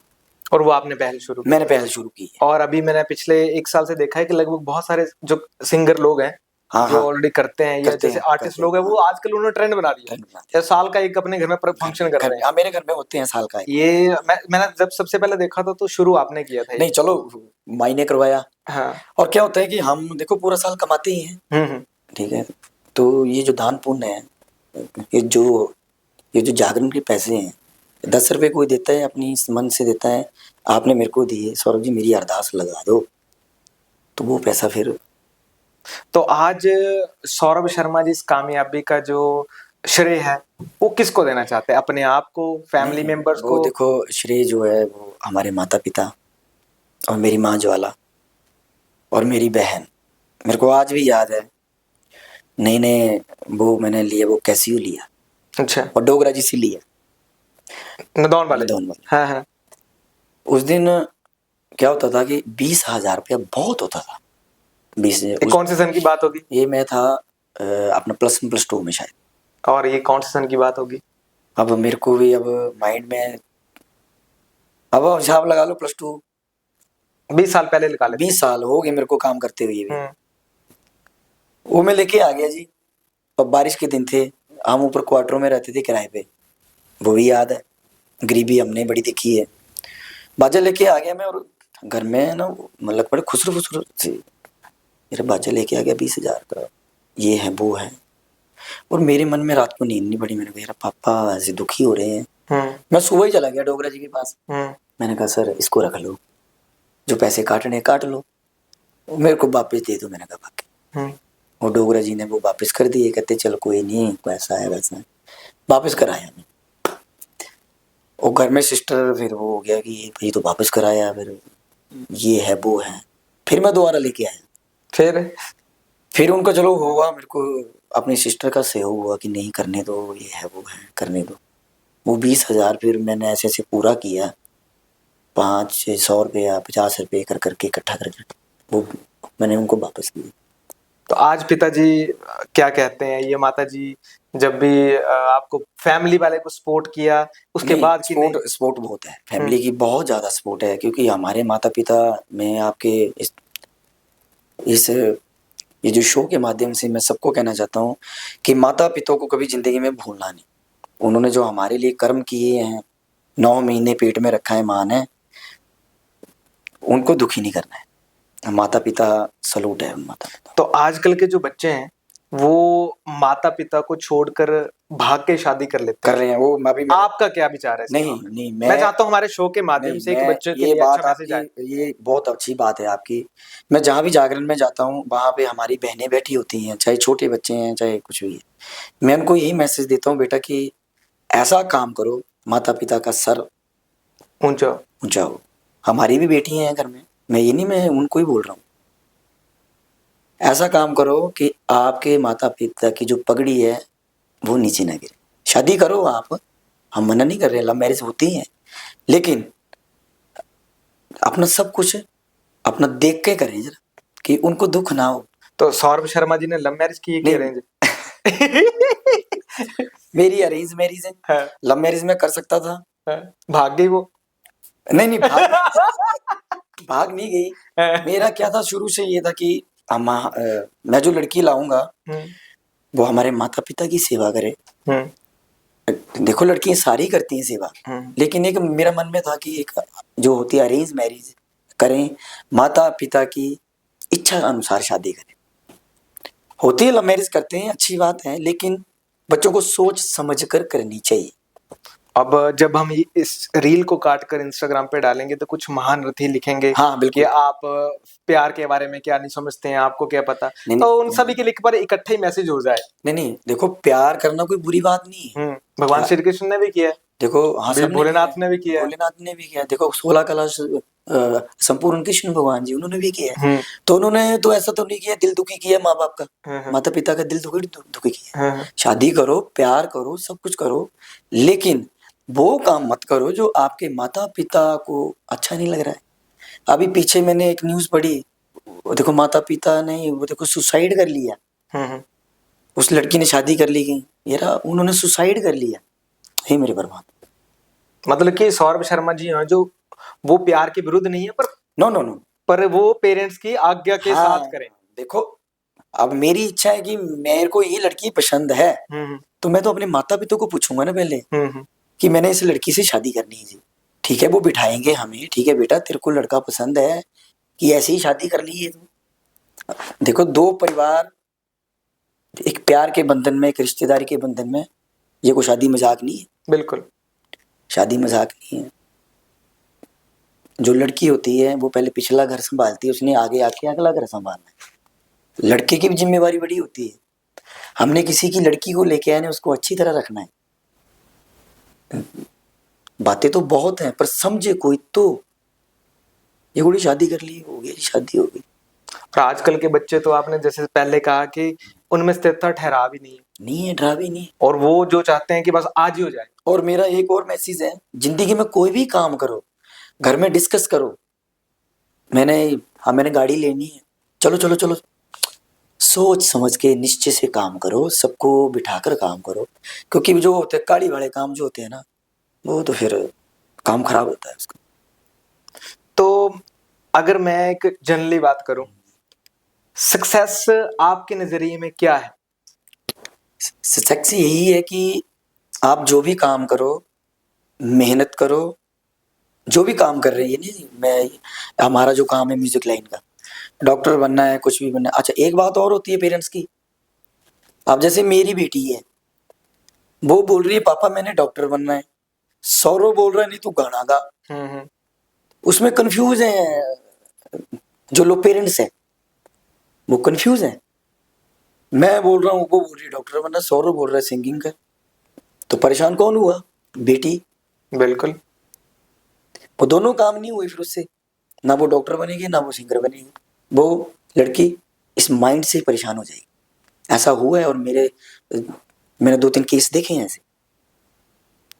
और वो आपने पहल शुरू की? मैंने पहल शुरू की है। और अभी मैंने पिछले 1 साल से देखा है कि लगभग बहुत सारे जो सिंगर लोग हैं हाँ जो हाँ, ऑलरेडी करते हैं, या करते जैसे हैं, आर्टिस्ट करते हैं, लोग हैं, वो हाँ। आजकल उन्होंने ट्रेंड बना दिया ट्रेंड बनाते है, साल का एक अपने घर में हैं, फंक्शन कर घर रहे में, हैं। हाँ मेरे घर में होते हैं साल का एक। ये मैंने जब सबसे पहले देखा था तो शुरू आपने किया था ये। नहीं चलो, मायने करवाया। हाँ। और क्या होता है कि हम देखो पूरा साल कमाते ही हैं, ठीक है, तो ये जो दान पुण्य है, ये जो जागरण के पैसे हैं, 10 रुपए कोई देता है अपनी मन से देता है, आपने मेरे को दिए, सौरभ जी मेरी अरदास लगा दो, तो वो पैसा फिर। तो आज सौरभ शर्मा जी इस कामयाबी का जो श्रेय है वो किसको देना चाहते हैं? अपने आप को, फैमिली नहीं, मेंबर्स वो को? देखो श्रेय जो है वो हमारे माता पिता और मेरी माँ ज्वाला और मेरी बहन, मेरे को आज भी याद है, नए नए वो मैंने लिया, वो कैसियो लिया, अच्छा, और डोगरा जी से लिया, नदौन वाले? नदौन वाले। हाँ हाँ। उस दिन क्या होता था कि 20,000 रुपया बहुत होता था। ये कौन से सन की बात होगी? ये मैं था अपना +1 +2 में शायद। और ये कौन से सन की बात होगी? अब मेरे को भी अब माइंड में, अब हिसाब लगा लो +2, 20 साल पहले निकाले। 20 साल हो गए मेरे को काम करते हुए भी। हम्म। वो मैं लेके आ गया जी, और बारिश के दिन थे, हम ऊपर क्वार्टरों में रहते थे किराए पे, वो भी याद है। गरीबी हमने बड़ी देखी है। बाजा लेके आ गया मैं, और घर में ना मतलब बड़े खुसरो खुसरो से मेरा बाजा लेके आ गया 20,000 का, ये है वो है। और मेरे मन में रात को नींद नहीं पड़ी। मैंने कहा यार पापा ऐसे दुखी हो रहे हैं। मैं सुबह ही चला गया डोगरा जी के पास। मैंने कहा सर इसको रख लो, जो पैसे काटने काट लो, मेरे को वापस दे दो। मैंने कहा बाकी और डोगरा जी ने वो वापस कर दिए। कहते चल कोई नहीं, वैसा है वैसा है, वापस कराया। और घर में सिस्टर फिर वो हो गया कि ये तो वापस कराया, फिर ये है वो है। फिर मैं दोबारा लेके आया। फिर उनका चलो हुआ, मेरे को अपनी सिस्टर का सहयोग हुआ कि नहीं करने दो, ये है वो है, करने दो। वो 20,000 फिर मैंने ऐसे ऐसे पूरा किया, 500-600 रुपया 50 रुपये कर करके इकट्ठा करके वो मैंने उनको वापस किया। तो आज पिताजी क्या कहते हैं, ये माताजी जब भी आपको फैमिली वाले को सपोर्ट किया उसके बाद की सपोर्ट बहुत है, फैमिली की बहुत ज्यादा सपोर्ट है। क्योंकि हमारे माता पिता में आपके इस ये जो शो के माध्यम से मैं सबको कहना चाहता हूँ कि माता पिता को कभी जिंदगी में भूलना नहीं। उन्होंने जो हमारे लिए कर्म किए हैं, 9 महीने पेट में रखा है माँ ने, उनको दुखी नहीं करना है। माता पिता सलूट है उन माता पिता। तो आजकल के जो बच्चे हैं वो माता पिता को छोड़कर भाग के शादी कर रहे हैं। वो आपका क्या विचार है? नहीं, मैं चाहता हूँ हमारे शो के माध्यम से एक बच्चे के लिए अच्छा मैसेज आए। ये बहुत अच्छी बात है आपकी। मैं जहाँ भी जागरण में जाता हूँ वहाँ पे हमारी बहनें बैठी होती हैं, चाहे छोटे बच्चे हैं चाहे कुछ भी है। मैं उनको यही मैसेज देता हूँ बेटा कि ऐसा काम करो माता पिता का सर ऊंचा हो। हमारी भी बेटी हैं घर में, मैं उनको ही बोल रहा हूँ। ऐसा काम करो कि आपके माता पिता की जो पगड़ी है वो नीचे ना गिरे। शादी करो आप, हम मना नहीं कर रहे, लव मैरिज होती है, लेकिन अपना सब कुछ अपना देख के करें जरा, कि उनको दुख ना हो। तो सौरभ शर्मा जी ने लव मैरिज की कि अरेंज? मेरी अरेंज मैरिज है। लव मैरिज में कर सकता था। भाग गई वो? नहीं भाग नहीं गई। मेरा क्या था, शुरू से ये था कि मैं जो लड़की लाऊंगा वो हमारे माता पिता की सेवा करे। देखो लड़कियां सारी करती हैं सेवा, लेकिन एक मेरा मन में था कि एक जो होती है अरेंज मैरिज करें, माता पिता की इच्छा अनुसार शादी करें। होती है लव मैरिज करते हैं, अच्छी बात है, लेकिन बच्चों को सोच समझ कर करनी चाहिए। अब जब हम इस रील को काट कर इंस्टाग्राम पे डालेंगे तो कुछ महान रथी लिखेंगे कि आप प्यार के बारे में क्या नहीं समझते हैं, आपको क्या पता। तो उन सभी के लिए एक बार इकट्ठे ही मैसेज हो जाए। नहीं, देखो प्यार करना कोई बुरी बात नहीं है। भगवान श्री कृष्ण ने भी किया है। देखो हाँ, भोलेनाथ ने भी किया है। देखो 16 कलश संपूर्ण कृष्ण भगवान जी, उन्होंने भी किया है। तो उन्होंने तो ऐसा तो नहीं किया दिल दुखी किया माँ बाप का, माता पिता का दिल दुखी किया। शादी करो, प्यार करो, सब कुछ करो, लेकिन वो काम मत करो जो आपके माता पिता को अच्छा नहीं लग रहा है। अभी पीछे मैंने एक न्यूज पढ़ी, देखो माता पिता ने वो देखो सुसाइड कर लिया। उस लड़की ने शादी कर ली गई, यार उन्होंने सुसाइड कर लिया। हे मेरे परमात्मा। मतलब कि सौरभ शर्मा जी हैं जो वो प्यार के विरुद्ध नहीं है, पर नो पर वो पेरेंट्स की आज्ञा के साथ करें। देखो अब मेरी इच्छा है कि मेरे को ये लड़की पसंद है, तो मैं तो अपने माता पिता को पूछूंगा ना पहले कि मैंने इस लड़की से शादी करनी है जी। ठीक है, वो बिठाएंगे हमें, ठीक है बेटा तेरे को लड़का पसंद है कि ऐसे ही शादी कर ली है तू। देखो दो परिवार एक प्यार के बंधन में, एक रिश्तेदारी के बंधन में, ये कोई शादी मजाक नहीं है। बिल्कुल शादी मजाक नहीं है। जो लड़की होती है वो पहले पिछला घर संभालती है, उसने आगे आके अगला घर संभालना है। लड़के की भी जिम्मेवारी बड़ी होती है। हमने किसी की लड़की को लेके आए, उसको अच्छी तरह रखना है। बातें तो बहुत हैं पर समझे कोई तो। ये गोड़ी शादी कर ली, हो गई शादी हो गई। और आजकल के बच्चे तो आपने जैसे पहले कहा कि उनमें स्थिरता ठहराव ही नहीं है, डरा भी नहीं, और वो जो चाहते हैं कि बस आज ही हो जाए। और मेरा एक और मैसेज है, जिंदगी में कोई भी काम करो घर में डिस्कस करो। मैंने गाड़ी लेनी है, चलो सोच समझ के निश्चय से काम करो, सबको बिठाकर काम करो। क्योंकि जो होते हैं काली वाले काम जो होते हैं ना, वो तो फिर काम खराब होता है उसका। तो अगर मैं एक जनरली बात करूं, सक्सेस आपके नजरिए में क्या है? सेक्स यही है कि आप जो भी काम करो, मेहनत करो, जो भी काम कर रहे हैं। ये नहीं मैं, हमारा जो काम है म्यूजिक लाइन का, डॉक्टर बनना है, कुछ भी बनना है। अच्छा, एक बात और होती है पेरेंट्स की। अब जैसे मेरी बेटी है, वो बोल रही है पापा मैंने डॉक्टर बनना है, सौरव बोल रहा है नहीं तू गाना गा। उसमें कंफ्यूज है, जो लोग पेरेंट्स हैं वो कंफ्यूज है। मैं बोल रहा हूँ, वो बोल रही है डॉक्टर बनना, सौरव बोल रहा है सिंगिंग कर। तो परेशान कौन हुआ? बेटी। बिल्कुल। वो दोनों काम नहीं हुए फिर उससे, ना वो डॉक्टर बनेगी ना वो सिंगर बनेगी। वो लड़की इस माइंड से परेशान हो जाएगी। ऐसा हुआ है, और मैंने 2-3 केस देखे हैं ऐसे।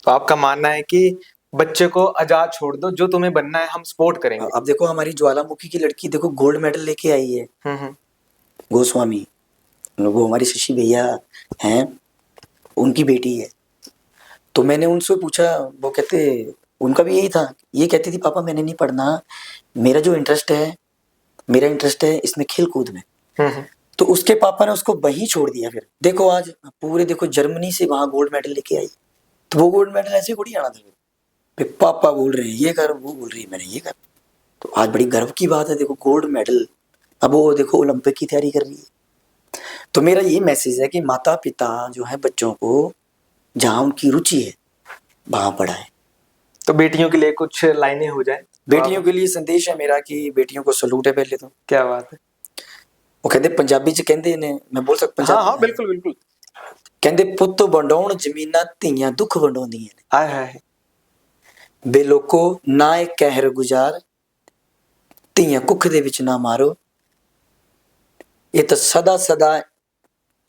तो आपका मानना है कि बच्चे को आजाद छोड़ दो, जो तुम्हें बनना है हम सपोर्ट करेंगे। अब देखो हमारी ज्वालामुखी की लड़की देखो गोल्ड मेडल लेके आई है, गोस्वामी। वो हमारी शशि भैया हैं, उनकी बेटी है। तो मैंने उनसे पूछा, वो कहते, उनका भी यही था, ये कहती थी पापा मैंने नहीं पढ़ना, मेरा जो इंटरेस्ट है, मेरा इंटरेस्ट है इसमें खेल कूद में। तो उसके पापा ने उसको वहीं छोड़ दिया। फिर देखो आज पूरे, देखो जर्मनी से वहां गोल्ड मेडल लेके आई। तो वो गोल्ड मेडल ऐसे थोड़ी आना था। फिर पापा बोल रहे हैं ये कर, वो बोल रही है मैंने ये कर। तो आज बड़ी गर्व की बात है, देखो गोल्ड मेडल। अब वो देखो ओलंपिक की तैयारी कर रही है। तो मेरा ये मैसेज है कि माता पिता जो है बच्चों को जहाँ उनकी रुचि है वहां पढ़ाए। तो बेटियों के लिए कुछ लाइनें हो जाए। बेटियों के लिए संदेश है मेरा कि बेटियों को सलूट है पहले तो। क्या बात है। वो कहते पंजाबी च कहते ने, मैं बोल सकता हाँ पंजाबी? हाँ बिल्कुल बिल्कुल। कहते पुੱਤ ਵੰਡਾਉਣ ਜ਼ਮੀਨਾਂ ਧੀਆਂ ਦੁੱਖ ਵੰਡਾਉਂਦੀਆਂ ਨੇ। हाय हाय। ਬੇਲੋਕੋ ਨਾ ਇਹ ਕਹਿਰ ਗੁਜ਼ਾਰ, ਧੀਆਂ ਕੁੱਖ ਦੇ ਵਿੱਚ ਨਾ ਮਾਰੋ। ਇਹ ਤਾਂ ਸਦਾ ਸਦਾ,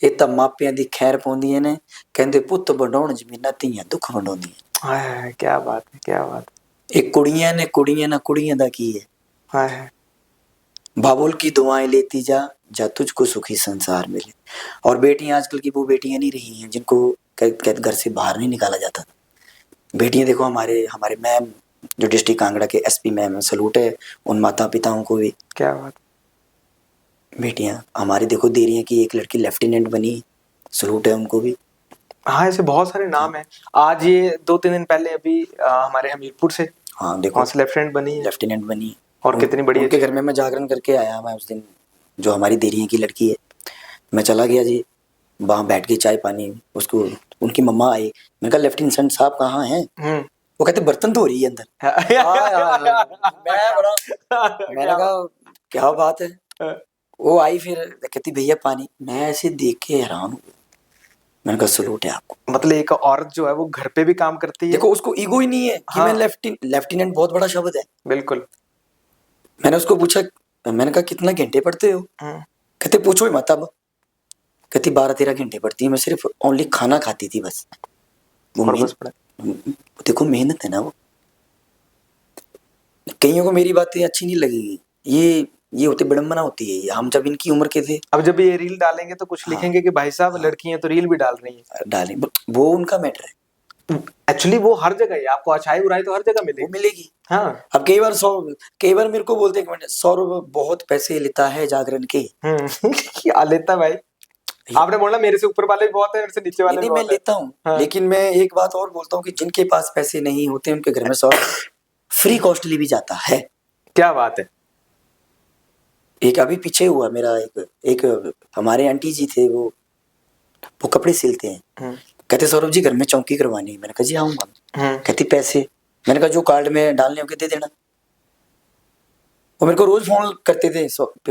ਇਹ ਤਾਂ ਮਾਪਿਆਂ ਦੀ ਖੈਰ ਪਾਉਂਦੀਆਂ ਨੇ। ਕਹਿੰਦੇ ਪੁੱਤ ਵੰਡਾਉਣ ਜ਼ਮੀਨਾਂ ਧੀਆਂ ਦੁੱਖ ਵੰਡਾਉਂਦੀਆਂ। हाय हाय, क्या बात है क्या बात ਇਹ ਕੁੜੀਆਂ ਨੇ, ਕੁੜੀਆਂ ਨਾਲ ਕੁੜੀਆਂ ਦਾ ਕੀ है। हाय हाय। बाबुल की दुआएं लेती जा, जा तुझको सुखी संसार मिले। और बेटियां आजकल की वो बेटियां नहीं रही हैं जिनको घर से बाहर नहीं निकाला जाता। बेटियां देखो हमारे हमारे मैम जो डिस्ट्रिक्ट कांगड़ा के एसपी मैम है, सलूट है उन माता पिताओं को भी। क्या बात। बेटियां हमारी देखो दे रही हैं कि एक लड़की लेफ्टिनेंट बनी, सलूट है उनको भी। हाँ ऐसे बहुत सारे नाम हैं। आज ये 2-3 दिन पहले अभी हमारे हमीरपुर से, हाँ देखो वहाँ से लेफ्टिनेंट बनी है। लेफ्टिनेंट बनी। और कितनी बड़ी उनके घर में मैं जागरण करके आया। मैं उस दिन जो हमारी देरियाँ की लड़की है, मैं चला गया जी, वहाँ बैठ के चाय पानी। उसको उनकी मम्मा आई, मैंने कहा लेफ्टिनेंट साहब कहाँ हैं? वो कहते बर्तन धो रही है अंदर। मैंने कहा क्या बात है। वो आई फिर कहती भैया पानी। मैं ऐसे देख के हैरान हूँ। मैंने कहा सलूट है आपको। मतलब एक औरत जो है वो घर पे भी काम करती है। देखो उसको ईगो ही नहीं है कि मैं लेफ्टिनेंट बहुत बड़ा शब्द है। बिल्कुल। मैंने उसको पूछा, मैंने कहा कितना घंटे पढ़ते हो? कहते पूछो ही मत। अब कहती 12-13 घंटे पढ़ती है। मैं सिर्फ ओनली खाना खाती थी बस। वो देखो मेहनत है ना। वो कईयों को मेरी बातें अच्छी नहीं लगेगी, ये होती विडंबना होती है। ये हम जब इनकी उम्र के थे। अब जब ये रील डालेंगे तो कुछ लिखेंगे कि भाई साहब लड़की हैं तो रील भी डाल रही हैं। डालें, वो उनका मैटर है। एक्चुअली वो हर जगह है, आपको अच्छाई बुराई तो हर जगह मिलेगी। वो मिलेगी। हाँ। अब कई बार मेरे को बोलते हैं सौरभ बहुत पैसे लेता है जागरण के। क्या लेता भाई? आपने बोला मेरे से ऊपर वाले भी बहुत है, मेरे से नीचे वाले भी बहुत मैं लेता हूँ। हाँ। लेकिन मैं एक बात और बोलता हूँ कि जिनके पास पैसे नहीं होते उनके घर में सौरभ फ्री कॉस्टली भी जाता है। क्या बात है। एक अभी पीछे हुआ मेरा एक हमारे आंटी जी थे, वो कपड़े सिलते हैं। कहते सौरभ जी घर में चौकी करवानी है। मैंने कहा जी आऊंगा। कहती पैसे? मैंने कहा जो कार्ड में डालने होंगे दे देना। वो मेरे को रोज फोन करते थे,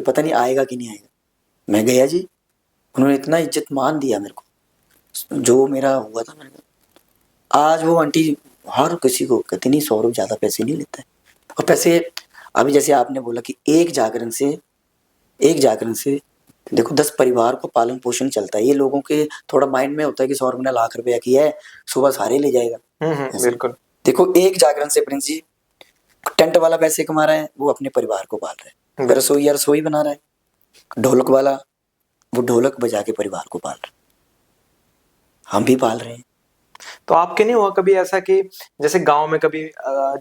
पता नहीं आएगा कि नहीं आएगा। मैं गया जी, उन्होंने इतना इज्जत मान दिया मेरे को जो मेरा हुआ था। मैंने कहा आज वो आंटी हर किसी को कहती नहीं सौरभ ज्यादा पैसे नहीं लेता है। और पैसे अभी जैसे आपने बोला कि एक जागरण से देखो 10 परिवार को पालन पोषण चलता है। ये लोगों के थोड़ा माइंड में होता है कि सौरभ ने लाख रुपया किया है, सुबह सारे ले जाएगा। बिल्कुल। देखो एक जागरण से प्रिंस जी टेंट वाला पैसे कमा रहा है, वो अपने परिवार को पाल रहा है। रसोई बना रहा है, ढोलक वाला वो ढोलक बजा के परिवार को पाल रहा है। हम भी पाल रहे हैं। तो आपके नहीं हुआ कभी ऐसा कि जैसे गांव में कभी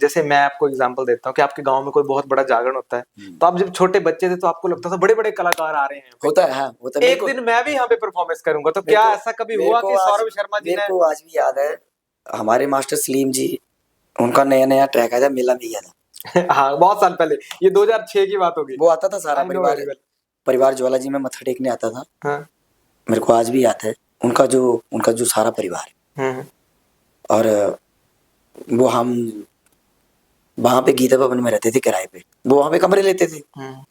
जैसे मैं आपको एग्जांपल देता हूँ कि आपके गांव में कोई बहुत बड़ा जागरण होता है, तो आप जब छोटे बच्चे थे तो आपको लगता था बड़े बड़े कलाकार आ रहे हैं यहाँ होता है, हाँ होता है। पे, एक दिन मैं भी यहाँ पे परफॉर्मेंस करूंगा, तो क्या ऐसा कभी हुआ कि सौरभ शर्मा जी मेरे ने को आज भी याद है, हमारे मास्टर सलीम जी, उनका नया नया ट्रैक आया था, मेला मिया था। हाँ बहुत साल पहले, ये 2006 की बात होगी। वो आता था सारा I know परिवार, very well। परिवार ज्वाला जी में मत्था टेकने आता था। हाँ। मेरे को आज भी याद है उनका जो सारा परिवार है। हम्म। और वो हम वहां पे गीता भवन में रहते थे किराए पे, वो वहां पे कमरे लेते थे। हम्म।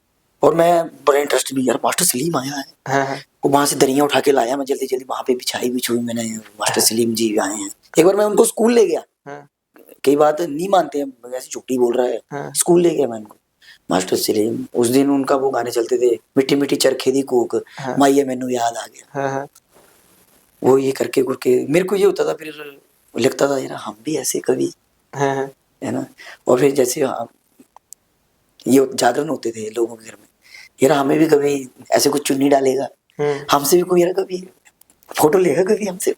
और मैं बड़े इंटरेस्ट भी, यार मास्टर सलीम आया है, हाँ। वो वहां से दरिया उठा के लाया, मैं जल्दी जल्दी वहां पे बिछाई मैंने, मास्टर सलीम जी आए हैं। एक बार मैं उनको स्कूल ले गया, हाँ। कई बात नहीं मानते हैं, ऐसी झूठी बोल रहा है। हाँ। स्कूल ले गया मैं उनको, मास्टर सलीम, उस दिन उनका वो गाने चलते थे, मिट्टी मिट्टी चरखे दी कोक, हाँ। माइये मैनू याद आ गया। हाँ। वो ये करके मेरे को ये होता था, फिर लगता था यार हम भी ऐसे कभी, हाँ। है ना। और फिर जैसे ये जागरण होते थे लोगों के घर में, यार हमें भी कभी ऐसे कुछ चुन्नी डालेगा, हमसे भी कोई यार कभी फोटो लेगा कभी हमसे।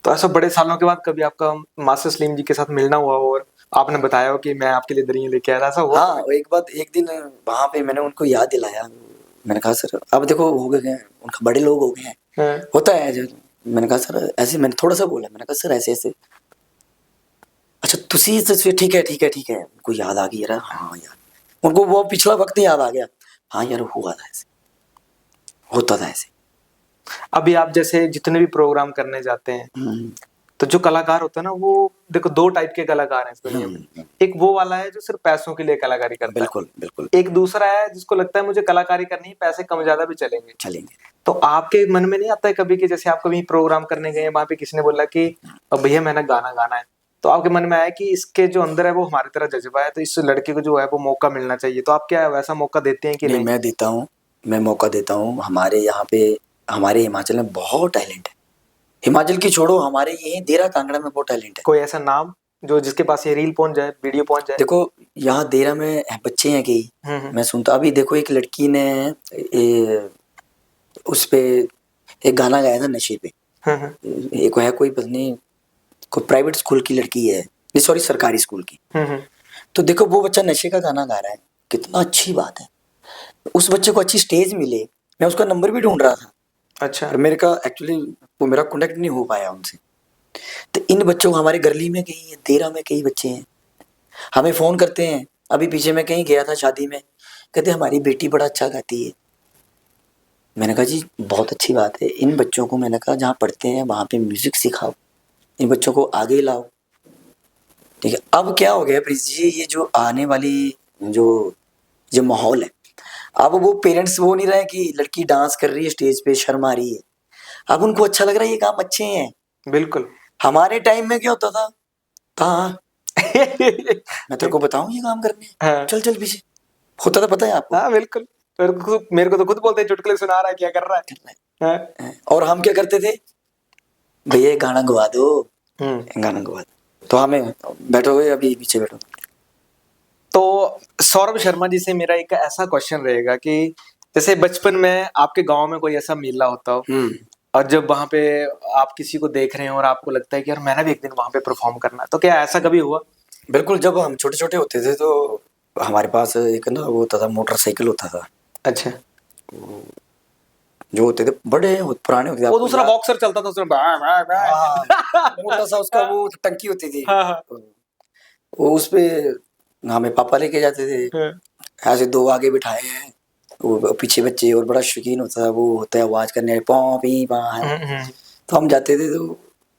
तो ऐसा बड़े सालों के बाद कभी आपका मास्टर सलीम जी के साथ मिलना हुआ और आपने बताया हो कि मैं आपके लिए दरिया लेके आया था, ऐसा हुआ? हाँ, एक बात, एक दिन वहां पे मैंने उनको याद दिलाया, मैंने कहा सर अब देखो हो गए हैं, उनका बड़े लोग हो गए हैं, हाँ। होता है जो, मैंने कहा सर ऐसे, मैंने थोड़ा सा बोला, मैंने कहा सर ऐसे ऐसे, अच्छा तुसी तस्वीर, ठीक है ठीक है ठीक है, उनको याद आ गई यार, हाँ यार उनको वो पिछला वक्त याद आ गया, हाँ यार हुआ था ऐसे, होता था ऐसे। अभी आप जैसे जितने भी प्रोग्राम करने जाते हैं, तो जो कलाकार होता है ना, वो देखो दो टाइप के कलाकार हैं इस दुनिया में। एक वो वाला है जो सिर्फ पैसों के लिए कलाकारी करता बिल्कुल बिल्कुल। है, एक दूसरा है जिसको लगता है मुझे कलाकारी करनी है, पैसे कम ज्यादा भी चलेंगे। तो आपके मन में नहीं आता है कभी कि जैसे आप कभी प्रोग्राम करने गए, वहां पे किसी ने बोला कि अब भैया मैंने गाना गाना है, तो आपके मन में आया कि इसके जो अंदर है वो हमारी तरह जज्बा है, तो इस लड़के को जो है वो मौका मिलना चाहिए, तो आप क्या वैसा मौका देते हैं कि नहीं? मैं देता हूँ, मैं मौका देता हूँ। हमारे यहाँ पे, हमारे हिमाचल में बहुत टैलेंट है, हिमाचल की छोड़ो, हमारे यही देरा कांगड़ा में बहुत टैलेंट है। कोई ऐसा नाम जो जिसके पास ये रील पहुंच जाए, वीडियो पहुंच जाए? देखो यहाँ देरा में बच्चे हैं कई, मैं सुनता, अभी देखो एक लड़की ने उस पे एक गाना गाया था नशे पे, एक है कोई पता नहीं, कोई प्राइवेट स्कूल की लड़की है, नहीं सॉरी सरकारी स्कूल की। तो देखो वो बच्चा नशे का गाना गा रहा है, कितना अच्छी बात है, उस बच्चे को अच्छी स्टेज मिले, मैं उसका नंबर भी ढूंढ रहा था। अच्छा। मेरे का एक्चुअली वो मेरा कॉन्टेक्ट नहीं हो पाया उनसे। तो इन बच्चों को, हमारे गरली में कहीं है, देरा में कई बच्चे हैं, हमें फोन करते हैं। अभी पीछे मैं कहीं गया था शादी में, कहते हमारी बेटी बड़ा अच्छा गाती है। मैंने कहा जी बहुत अच्छी बात है, इन बच्चों को, मैंने कहा जहाँ पढ़ते हैं वहाँ पे म्यूजिक सिखाओ, इन बच्चों को आगे लाओ, ठीक है। अब क्या हो गया प्रिंस जी, ये जो आने वाली जो माहौल है, अब वो पेरेंट्स वो नहीं रहे कि लड़की डांस कर रही है स्टेज पे शर्म आ रही है, अब उनको अच्छा लग रहा है ये काम अच्छे हैं। बिल्कुल। हमारे टाइम में क्या होता था, मैं तेरे को बताऊं ये काम करने, हाँ। चल चल पीछे, होता था, पता है आपको? हाँ बिल्कुल, मेरे को तो खुद बोलते हैं चुटकुले सुना रहा है, क्या कर रहा है? हाँ। और हम क्या करते थे, भैया गाना गवा दो, गाना गवा दो, तो हमें बैठो अभी पीछे बैठो। तो सौरभ शर्मा जी से मेरा एक ऐसा क्वेश्चन रहेगा कि जैसे बचपन में आपके गांव में कोई ऐसा मेला होता हो, और जब वहां पे आप किसी को देख रहे हैं और आपको लगता है कि यार मैंने भी एक दिन वहां पे परफॉर्म करना है, तो क्या ऐसा कभी हुआ? बिल्कुल, जब हम छोटे छोटे होते थे तो हमारे पास एक ना वो होता था, मोटरसाइकिल होता था। अच्छा। जो होते थे बड़े पुराने होते थे, वो दूसरा बॉक्सर चलता था उसमें मोटा सा उसका वो टंकी होती थी। हाँ। वो उस पे हमें पापा लेके जाते थे, ऐसे दो आगे बिठाए हैं, वो पीछे बच्चे, और बड़ा शौकीन होता था, वो होता है आवाज करने पौ पी पा है। तो हम जाते थे तो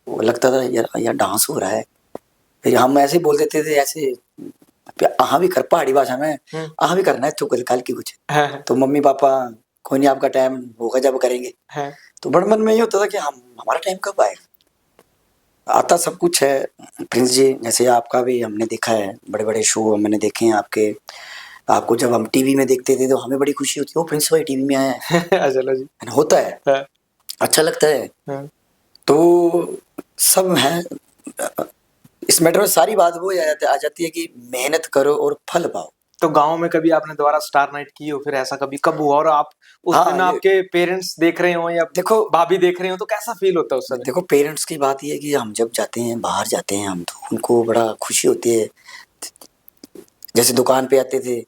वो लगता था यार यार डांस हो रहा है, फिर हम ऐसे बोल देते थे, ऐसे अहाँ भी कर, पहाड़ी भाषा में अहाँ भी करना है तो कल की कुछ। तो मम्मी पापा कोई नहीं, आपका टाइम होगा जब करेंगे। तो बड़े मन में ये होता था कि हमारा टाइम कब आएगा। आता सब कुछ है प्रिंस जी, जैसे आपका भी हमने देखा है, बड़े बड़े शो हमने देखे हैं आपके, आपको जब हम टीवी में देखते थे तो हमें बड़ी खुशी होती है, ओ प्रिंस भाई टीवी में आए हैं। चलो जी, होता है, अच्छा लगता है। तो सब है, इस मैटर में सारी बात वो आ जाती है कि मेहनत करो और फल पाओ। तो गांव में कभी आपने दोबारा स्टार नाइट की हो, फिर ऐसा कभी कब हुआ, और आप उस हाँ दिन आपके पेरेंट्स देख रहे हो या देखो भाभी देख रहे हो, तो कैसा फील होता है उस समय? देखो पेरेंट्स की बात ये है कि हम जब जाते हैं, बाहर जाते हैं हम, तो उनको बड़ा खुशी होती है। जैसे दुकान पे आते थे,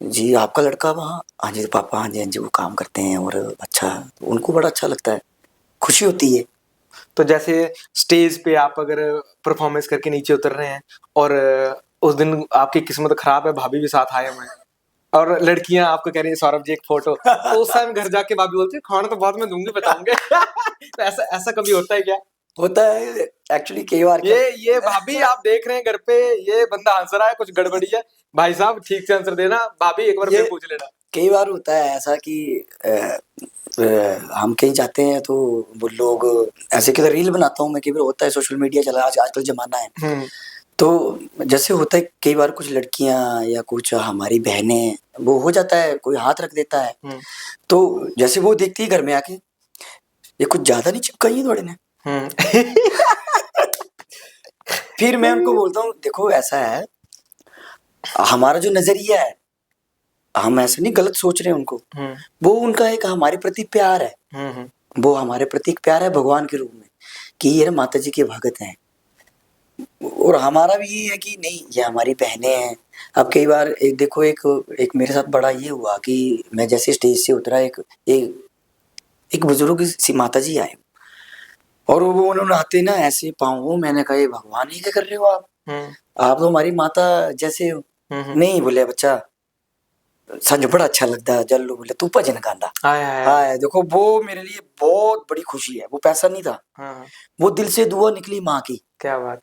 जी आपका लड़का वहाँ, हाँ जी पापा, हाँ जी हाँ जी, वो काम करते हैं, और अच्छा, उनको बड़ा अच्छा लगता है, खुशी होती है। तो जैसे स्टेज पे आप अगर परफॉर्मेंस करके नीचे उतर रहे हैं, और उस दिन आपकी किस्मत खराब है, भाभी भी साथ आए हुए हैं, और लड़कियां आपको कह रही है सौरभ जी एक फोटो, तो उस टाइम घर जाके भाभी बोलती है खाना तो बाद में दूंगी, बताऊंगे। तो ऐसा ऐसा कभी होता है क्या? होता है एक्चुअली, कई बार क्या ये भाभी आप देख रहे हैं घर पे, ये बंदा हंस रहा है, कुछ गड़बड़ी है, भाई साहब ठीक से आंसर देना, भाभी एक बार ये फिर पूछ लेना। कई बार होता है ऐसा कि हम कहीं जाते हैं तो वो लोग ऐसे, कि रील बनाता हूँ मैं, कई बार होता है सोशल मीडिया चला, आजकल जमाना है, हम्म तो जैसे होता है कई बार कुछ लड़कियां या कुछ हमारी बहनें, वो हो जाता है कोई हाथ रख देता है, हम्म तो जैसे वो देखती है घर में आके, ये कुछ ज्यादा नहीं चिपकाई है थोड़े ने। हम्म। फिर मैं उनको बोलता हूँ देखो ऐसा है, हमारा जो नजरिया है, हम ऐसे नहीं गलत सोच रहे हैं उनको, हम्म वो उनका एक हमारे प्रति प्यार है, वो हमारे प्रति एक प्यार है भगवान के रूप में, कि ये माता जी के भगत हैं, और हमारा भी ये है कि नहीं ये हमारी बहनें हैं। अब कई बार एक देखो, एक मेरे साथ बड़ा ये हुआ कि मैं जैसे स्टेज से उतरा, एक एक बुजुर्ग सी माता जी आए, और वो उन्होंने आते ना ऐसे पाँव, वो मैंने कहा ये भगवान ही क्या कर रहे हो आप तो हमारी माता जैसे हो। नहीं बोले बच्चा, सच बड़ा अच्छा लगता है, जल्लू बोले तू भजन गांदा। हाँ देखो वो मेरे लिए बहुत बड़ी खुशी है, वो पैसा नहीं था, वो दिल से दुआ निकली माँ की। क्या बात।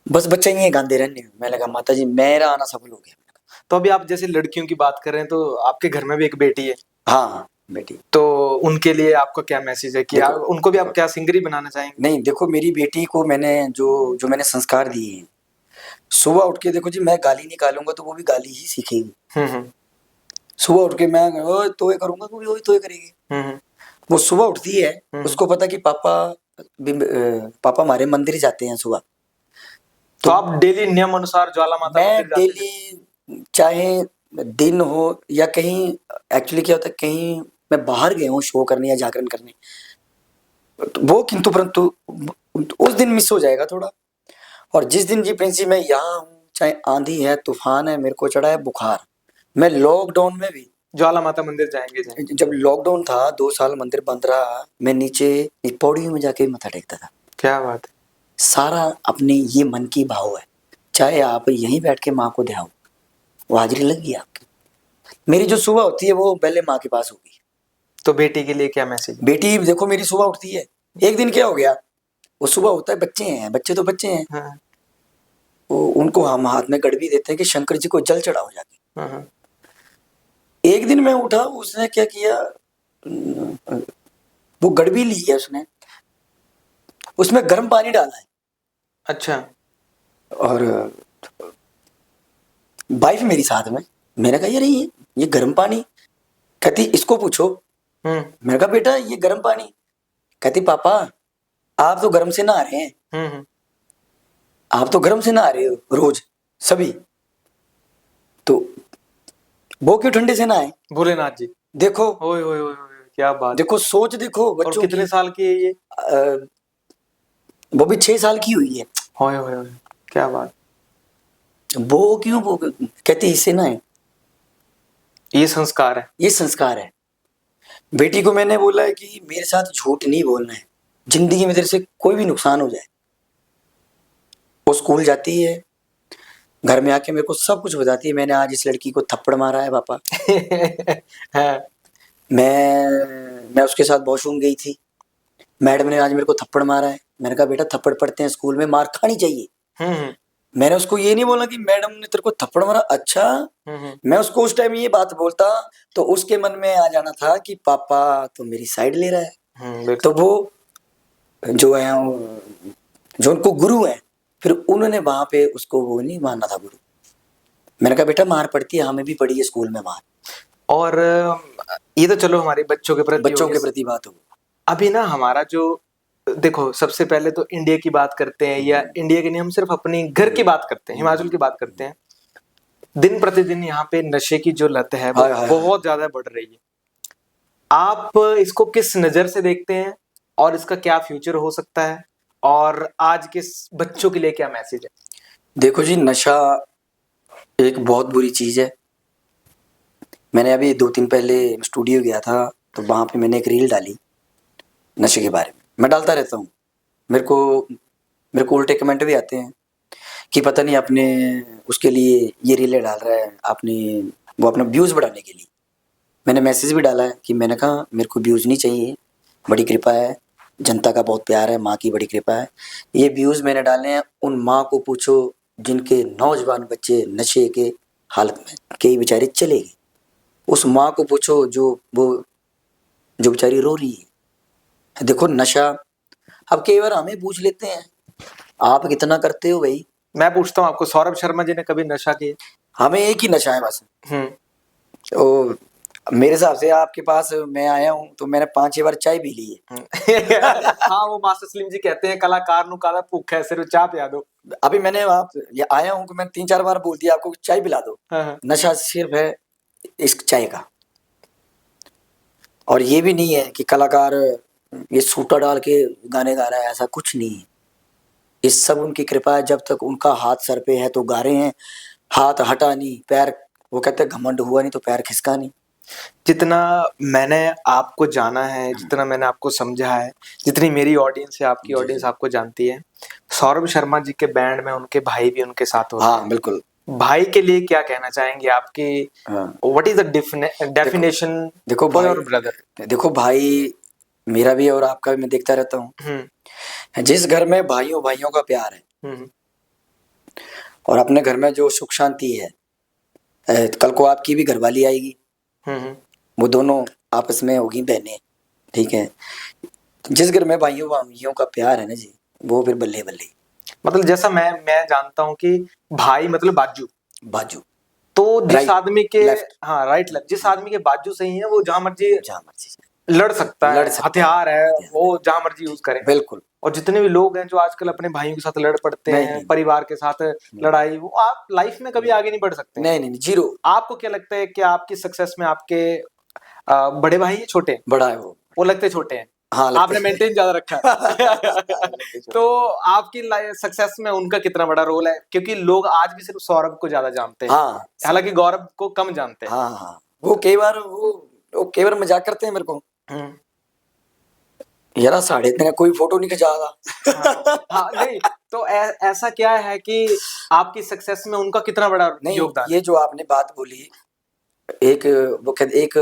बस बच्चा ये गांदे रहने, मैं लगा माता जी मेरा आना सफल हो गया। तो अभी आप जैसे लड़कियों की बात कर रहे हैं, तो आपके घर में भी एक बेटी है, हाँ बेटी। तो उनके लिए आपका क्या मैसेज है कि देखो उनको भी आप देखो क्या सिंगरी बनाना चाहेंगे? नहीं देखो, मेरी बेटी को मैंने जो जो मैंने संस्कार दिए हैं, सुबह उठ के देखो जी, मैं गाली निकालूंगा तो वो भी गाली ही सीखेगी। हम्म सुबह उठ के मैं ओए तोय करूंगा, वो भी वही तोय करेगी। हम्म वो सुबह उठती है, हम्म। उसको पता कि पापा हमारे मंदिर जाते हैं सुबह, तो तो आप डेली नियम अनुसार ज्वाला माता मैं मंदिर जाते हैं? डेली, चाहे दिन हो या कहीं, एक्चुअली क्या होता है, कहीं मैं बाहर गया हूँ शो करने या जागरण करने, तो वो किंतु परंतु उस दिन मिस हो जाएगा थोड़ा। और जिस दिन जी प्रिंसी मैं यहाँ हूँ, चाहे आंधी है तूफान है, मेरे को चढ़ा है बुखार, मैं लॉकडाउन में भी, ज्वाला माता मंदिर जाएंगे? जब लॉकडाउन था 2 साल मंदिर बंद रहा, मैं नीचे पौड़ियों में जाके मत्था टेकता था। क्या बात है। सारा अपने ये मन की भाव है, चाहे आप यहीं बैठ के माँ को ध्याओ, वो हाजिरी लगी आपकी। मेरी जो सुबह होती है वो पहले माँ के पास होगी। तो बेटी के लिए क्या मैसेज? बेटी देखो मेरी सुबह उठती है, एक दिन क्या हो गया, वो सुबह होता है, बच्चे हैं, बच्चे तो बच्चे हैं, हाँ वो उनको हम हाथ में गड़बी देते हैं कि शंकर जी को जल चढ़ाओ जाके। हाँ एक दिन मैं उठा, उसने क्या किया, वो गड़बी ली है उसने, उसमें गर्म पानी डाला है, अच्छा। और वाइफ मेरी साथ में, मैंने कहा यार ये गर्म पानी, कहती इसको पूछो। मैंने कहा बेटा ये गर्म पानी, कहती पापा आप तो गर्म से नहा रहे हैं, आप तो गर्म से नहा रहे हो रोज सभी, तो वो क्यों ठंडे से नहाए। भोलेनाथ जी। देखो ओए ओए ओए ओए, क्या बात। देखो सोच देखो और बच्चों कितने की, साल की है ये? वो भी 6 साल की हुई है। ओए ओए ओए, क्या बात। वो क्यों, वो कहती इससे ना है, ये संस्कार है। ये संस्कार है। बेटी को मैंने बोला है कि मेरे साथ झूठ नहीं बोलना है, जिंदगी में तेरे से कोई भी नुकसान हो जाए। वो स्कूल जाती है, घर में आके मेरे को सब कुछ बताती है, मैंने आज इस लड़की को थप्पड़ मारा है पापा। हाँ। मैं उसके साथ वॉशरूम गई थी, मैडम ने आज मेरे को थप्पड़ मारा है। मैंने कहा बेटा थप्पड़ पड़ते हैं स्कूल में, मार खानी चाहिए। मैंने उसको ये नहीं बोला कि मैडम ने तेरे को थप्पड़ मारा, अच्छा। मैं उसको उस टाइम ये बात बोलता तो उसके मन में आ जाना था कि पापा तो मेरी साइड ले रहा है। तो वो जो है, जो उनको गुरु है, फिर उन्होंने वहां पे उसको वो नहीं मानना था गुरु। मैंने कहा बेटा मार पड़ती है, हमें भी पड़ी है स्कूल में मार। और ये तो चलो हमारे बच्चों के प्रति बात हो। अभी ना हमारा जो, देखो सबसे पहले तो इंडिया की बात करते हैं, या इंडिया के नहीं, हम सिर्फ अपनी घर की बात करते हैं, हिमाचल की बात करते हैं। दिन प्रतिदिन यहाँ पे नशे की जो लत है वो हाय, हाय, बहुत ज्यादा बढ़ रही है। आप इसको किस नजर से देखते हैं और इसका क्या फ्यूचर हो सकता है, और आज के बच्चों के लिए क्या मैसेज है? देखो जी, नशा एक बहुत बुरी चीज है। मैंने अभी 2 दिन पहले स्टूडियो गया था, तो वहां पे मैंने एक रील डाली नशे के बारे में। मैं डालता रहता हूँ। मेरे को मेरे को उल्टे कमेंट भी आते हैं कि पता नहीं आपने उसके लिए ये रीलें डाल रहा है, आपने वो अपना व्यूज बढ़ाने के लिए। मैंने मैसेज भी डाला है कि मैंने कहा मेरे को व्यूज नहीं चाहिए, बड़ी कृपा है, जनता का बहुत प्यार है, माँ की बड़ी कृपा है। ये व्यूज मैंने डाले हैं, उन माँ को पूछो जिनके नौजवान बच्चे नशे के हालत में कई बेचारे चले गए। उस माँ को पूछो जो बेचारी रो रही है। देखो नशा, अब कई बार हमें पूछ लेते हैं आप कितना करते हो भाई। मैं पूछता हूँ आपको, सौरभ शर्मा जी ने कभी नशा किया? हमें एक ही नशा है बस। हम्म। तो मेरे हिसाब से आपके पास मैं आया हूँ तो मैंने 5-6 बार चाय पी ली है। हाँ, वो मास्टर सलीम जी कहते हैं कलाकार नु काला भूख है सिर चाह पिया दो। अभी मैंने आप ये आया हूँ कि मैंने 3-4 बार बोल दिया आपको चाय पिला दो। हाँ, हाँ। नशा सिर्फ है इस चाय का। और ये भी नहीं है कि कलाकार ये सूटा डाल के गाने गा रहा है, ऐसा कुछ नहीं है। ये सब उनकी कृपा है। जब तक उनका हाथ सर पे है तो गा रहे हैं। हाथ हटा नहीं, पैर, वो कहते हैं घमंड हुआ नहीं तो पैर खिसका नहीं। जितना मैंने आपको जाना है, जितना मैंने आपको समझा है, जितनी मेरी ऑडियंस है, आपकी जी, ऑडियंस जी। आपको जानती है, सौरभ शर्मा जी के बैंड में उनके भाई भी उनके साथ होते हाँ हैं। बिल्कुल। भाई के लिए क्या कहना चाहेंगे आपकी? हाँ व्हाट इज द डेफिनेशन देखो फॉर भाई, योर ब्रदर? देखो भाई, मेरा भी और आपका भी मैं देखता रहता हूँ। जिस घर में भाइयों भाइयों का प्यार है हम्म। और अपने घर में जो सुख शांति है, कल को आपकी भी घरवाली आएगी, हम्म। वो दोनों आपस में होगी बहनें, ठीक है। जिस घर में भाइयों भाइयों का प्यार है ना जी, वो फिर बल्ले बल्ले। मतलब जैसा मैं जानता हूँ कि भाई मतलब बाजू, बाजू, तो जिस राइट, आदमी के, लेफ्ट, हाँ राइट लेफ्ट, जिस आदमी के बाजू सही है वो जहां मर्जी जहाँ मर्जी लड़ सकता लड़ है, सकता है। हथियार है हथियार, वो जहां मर्जी यूज करे। बिल्कुल। और जितने भी लोग हैं जो आजकल अपने भाइयों के साथ लड़ पड़ते नहीं हैं, नहीं परिवार के साथ नहीं लड़ाई, वो आप लाइफ में कभी आगे नहीं बढ़ सकते। नहीं नहीं, जीरो। आपको क्या लगता है कि आपकी सक्सेस में आपके बड़े भाई हैं, छोटे हैं? बड़ा है वो लगते छोटे हैं। हाँ लगते आपने मेंटेन ज्यादा रखा है। लगते छोटे। तो आपकी सक्सेस में उनका कितना बड़ा रोल है? क्योंकि लोग आज भी सिर्फ सौरभ को ज्यादा जानते हैं, हाँ हालांकि गौरव को कम जानते हैं। हाँ हाँ, वो कई बार मजाक करते हैं मेरे को, हम्म। यार साढ़े इतने कोई फोटो नहीं खिंचा हाँ, हाँ, रहा। नहीं तो ऐसा क्या है कि आपकी सक्सेस में उनका कितना बड़ा नहीं, योगदान ये जो आपने बात बोली, एक वो कहते एक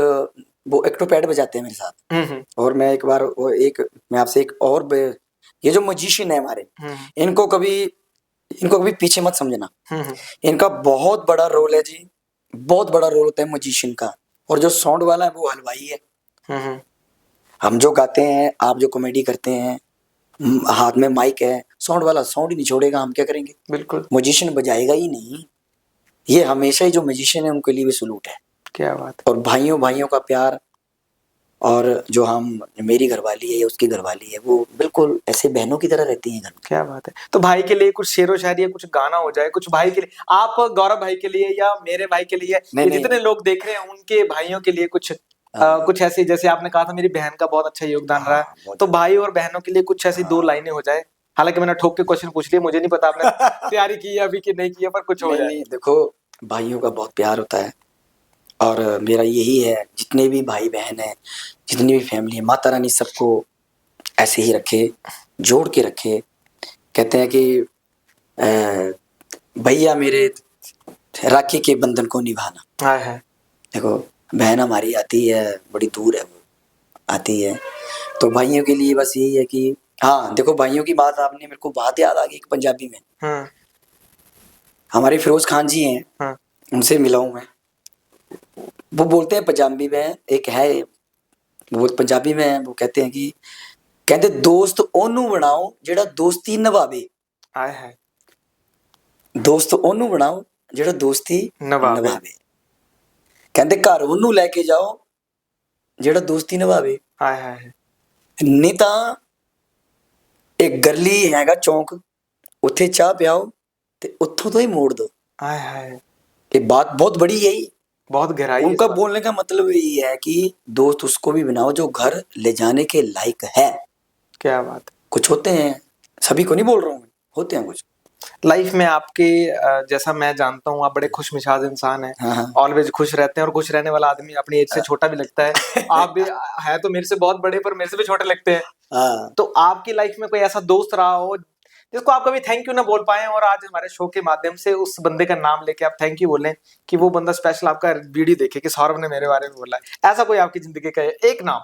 वो एक्टोपैड बजाते हैं मेरे साथ। है? और मैं एक बार वो एक मैं आपसे एक और ये जो मजिशियन है हमारे, इनको कभी इनको कभी पीछे मत समझना। इनका बहुत बड़ा रोल है जी, बहुत बड़ा रोल होता है मजिशियन का। और जो साउंड वाला है वो हलवाई है। हम जो गाते हैं, आप जो कॉमेडी करते हैं, हाथ में माइक है, साउंड वाला साउंड ही नहीं छोड़ेगा, हम क्या करेंगे? बिल्कुल। मजिशियन बजाएगा ही नहीं। ये हमेशा ही जो मजिशियन है उनके लिए भी सलूट है। क्या बात है। और भाइयों भाइयों का प्यार, और जो हम मेरी घरवाली है या उसकी घरवाली है, वो बिल्कुल ऐसे बहनों की तरह रहती हैं घर में। क्या बात है। तो भाई के लिए कुछ शेरो शायरी या कुछ गाना हो जाए, कुछ भाई के लिए, आप गौरव भाई के लिए या मेरे भाई के लिए, नहीं ये नहीं, जितने लोग देख रहे हैं उनके भाइयों के लिए कुछ कुछ ऐसे, जैसे आपने कहा था मेरी बहन का बहुत अच्छा योगदान रहा है, बहुत तो भाई और बहनों के लिए कुछ ऐसी 2 लाइनें हो जाए। हालांकि मैंने ठोक के क्वेश्चन पूछ लिया, मुझे नहीं पता आपने तैयारी की है अभी कि नहीं की है, पर कुछ हो नहीं जाए। नहीं, देखो भाइयों का बहुत प्यार होता है। और मेरा यही है, जितने भी भाई बहन है, जितनी भी फैमिली है, माता रानी सबको ऐसे ही रखे, जोड़ के रखे। कहते हैं कि भैया मेरे राखी के बंधन को निभाना। हाँ है। देखो बहन हमारी आती है, बड़ी दूर है वो, आती है, तो भाइयों के लिए बस यही है कि हाँ देखो, भाइयों की बात आपने, मेरे को बात याद आ गई एक पंजाबी में। हमारे फिरोज खान जी हैं, उनसे मिला हूं मैं। वो बोलते हैं पंजाबी में, एक है वो पंजाबी में, वो कहते हैं कि कहते दोस्त ओनू बनाओ जेड़ा दोस्ती निभावे। आए है। दोस्त ओनू बनाओ जेड़ा दोस्ती नवाबे। निभावे। कहते घर ओनू लेके जाओ जेड़ा दोस्ती निभावे। आए है। नहीं ਤਾਂ एक गली हैगा चौंक, ਉੱਥੇ ਚਾਹ ਪਿਆਓ ਤੇ ਉੱਥੋਂ ਤੋਂ ਹੀ ਮੋੜ ਦੋ। आए है। ये बात बहुत बड़ी है यही। बहुत गहराई है उनका इस बात बोलने का मतलब यही है कि दोस्त उसको भी बनाओ जो घर ले जाने के लायक है। में। क्या बात है। कुछ होते हैं, सभी को नहीं बोल रहा हूँ मैं, होते हैं कुछ। लाइफ में आपके जैसा मैं जानता हूँ, आप बड़े खुश मिजाज इंसान हैं। हाँ हाँ ऑलवेज खुश रहते हैं, और खुश रहने वाला आदमी अपनी एज से छोटा भी लगता है। आप भी है तो मेरे से बहुत बड़े, पर मेरे से भी छोटे लगते हैं। हाँ। तो आपकी लाइफ में कोई ऐसा दोस्त रहा हो जिसको आप कभी थैंक यू ना बोल पाए, और आज हमारे शो के माध्यम से उस बंदे का नाम लेके आप थैंक यू बोलें कि वो बंदा स्पेशल आपका वीडियो देखे कि सौरभ ने मेरे बारे में बोला है, ऐसा कोई आपकी जिंदगी का एक नाम?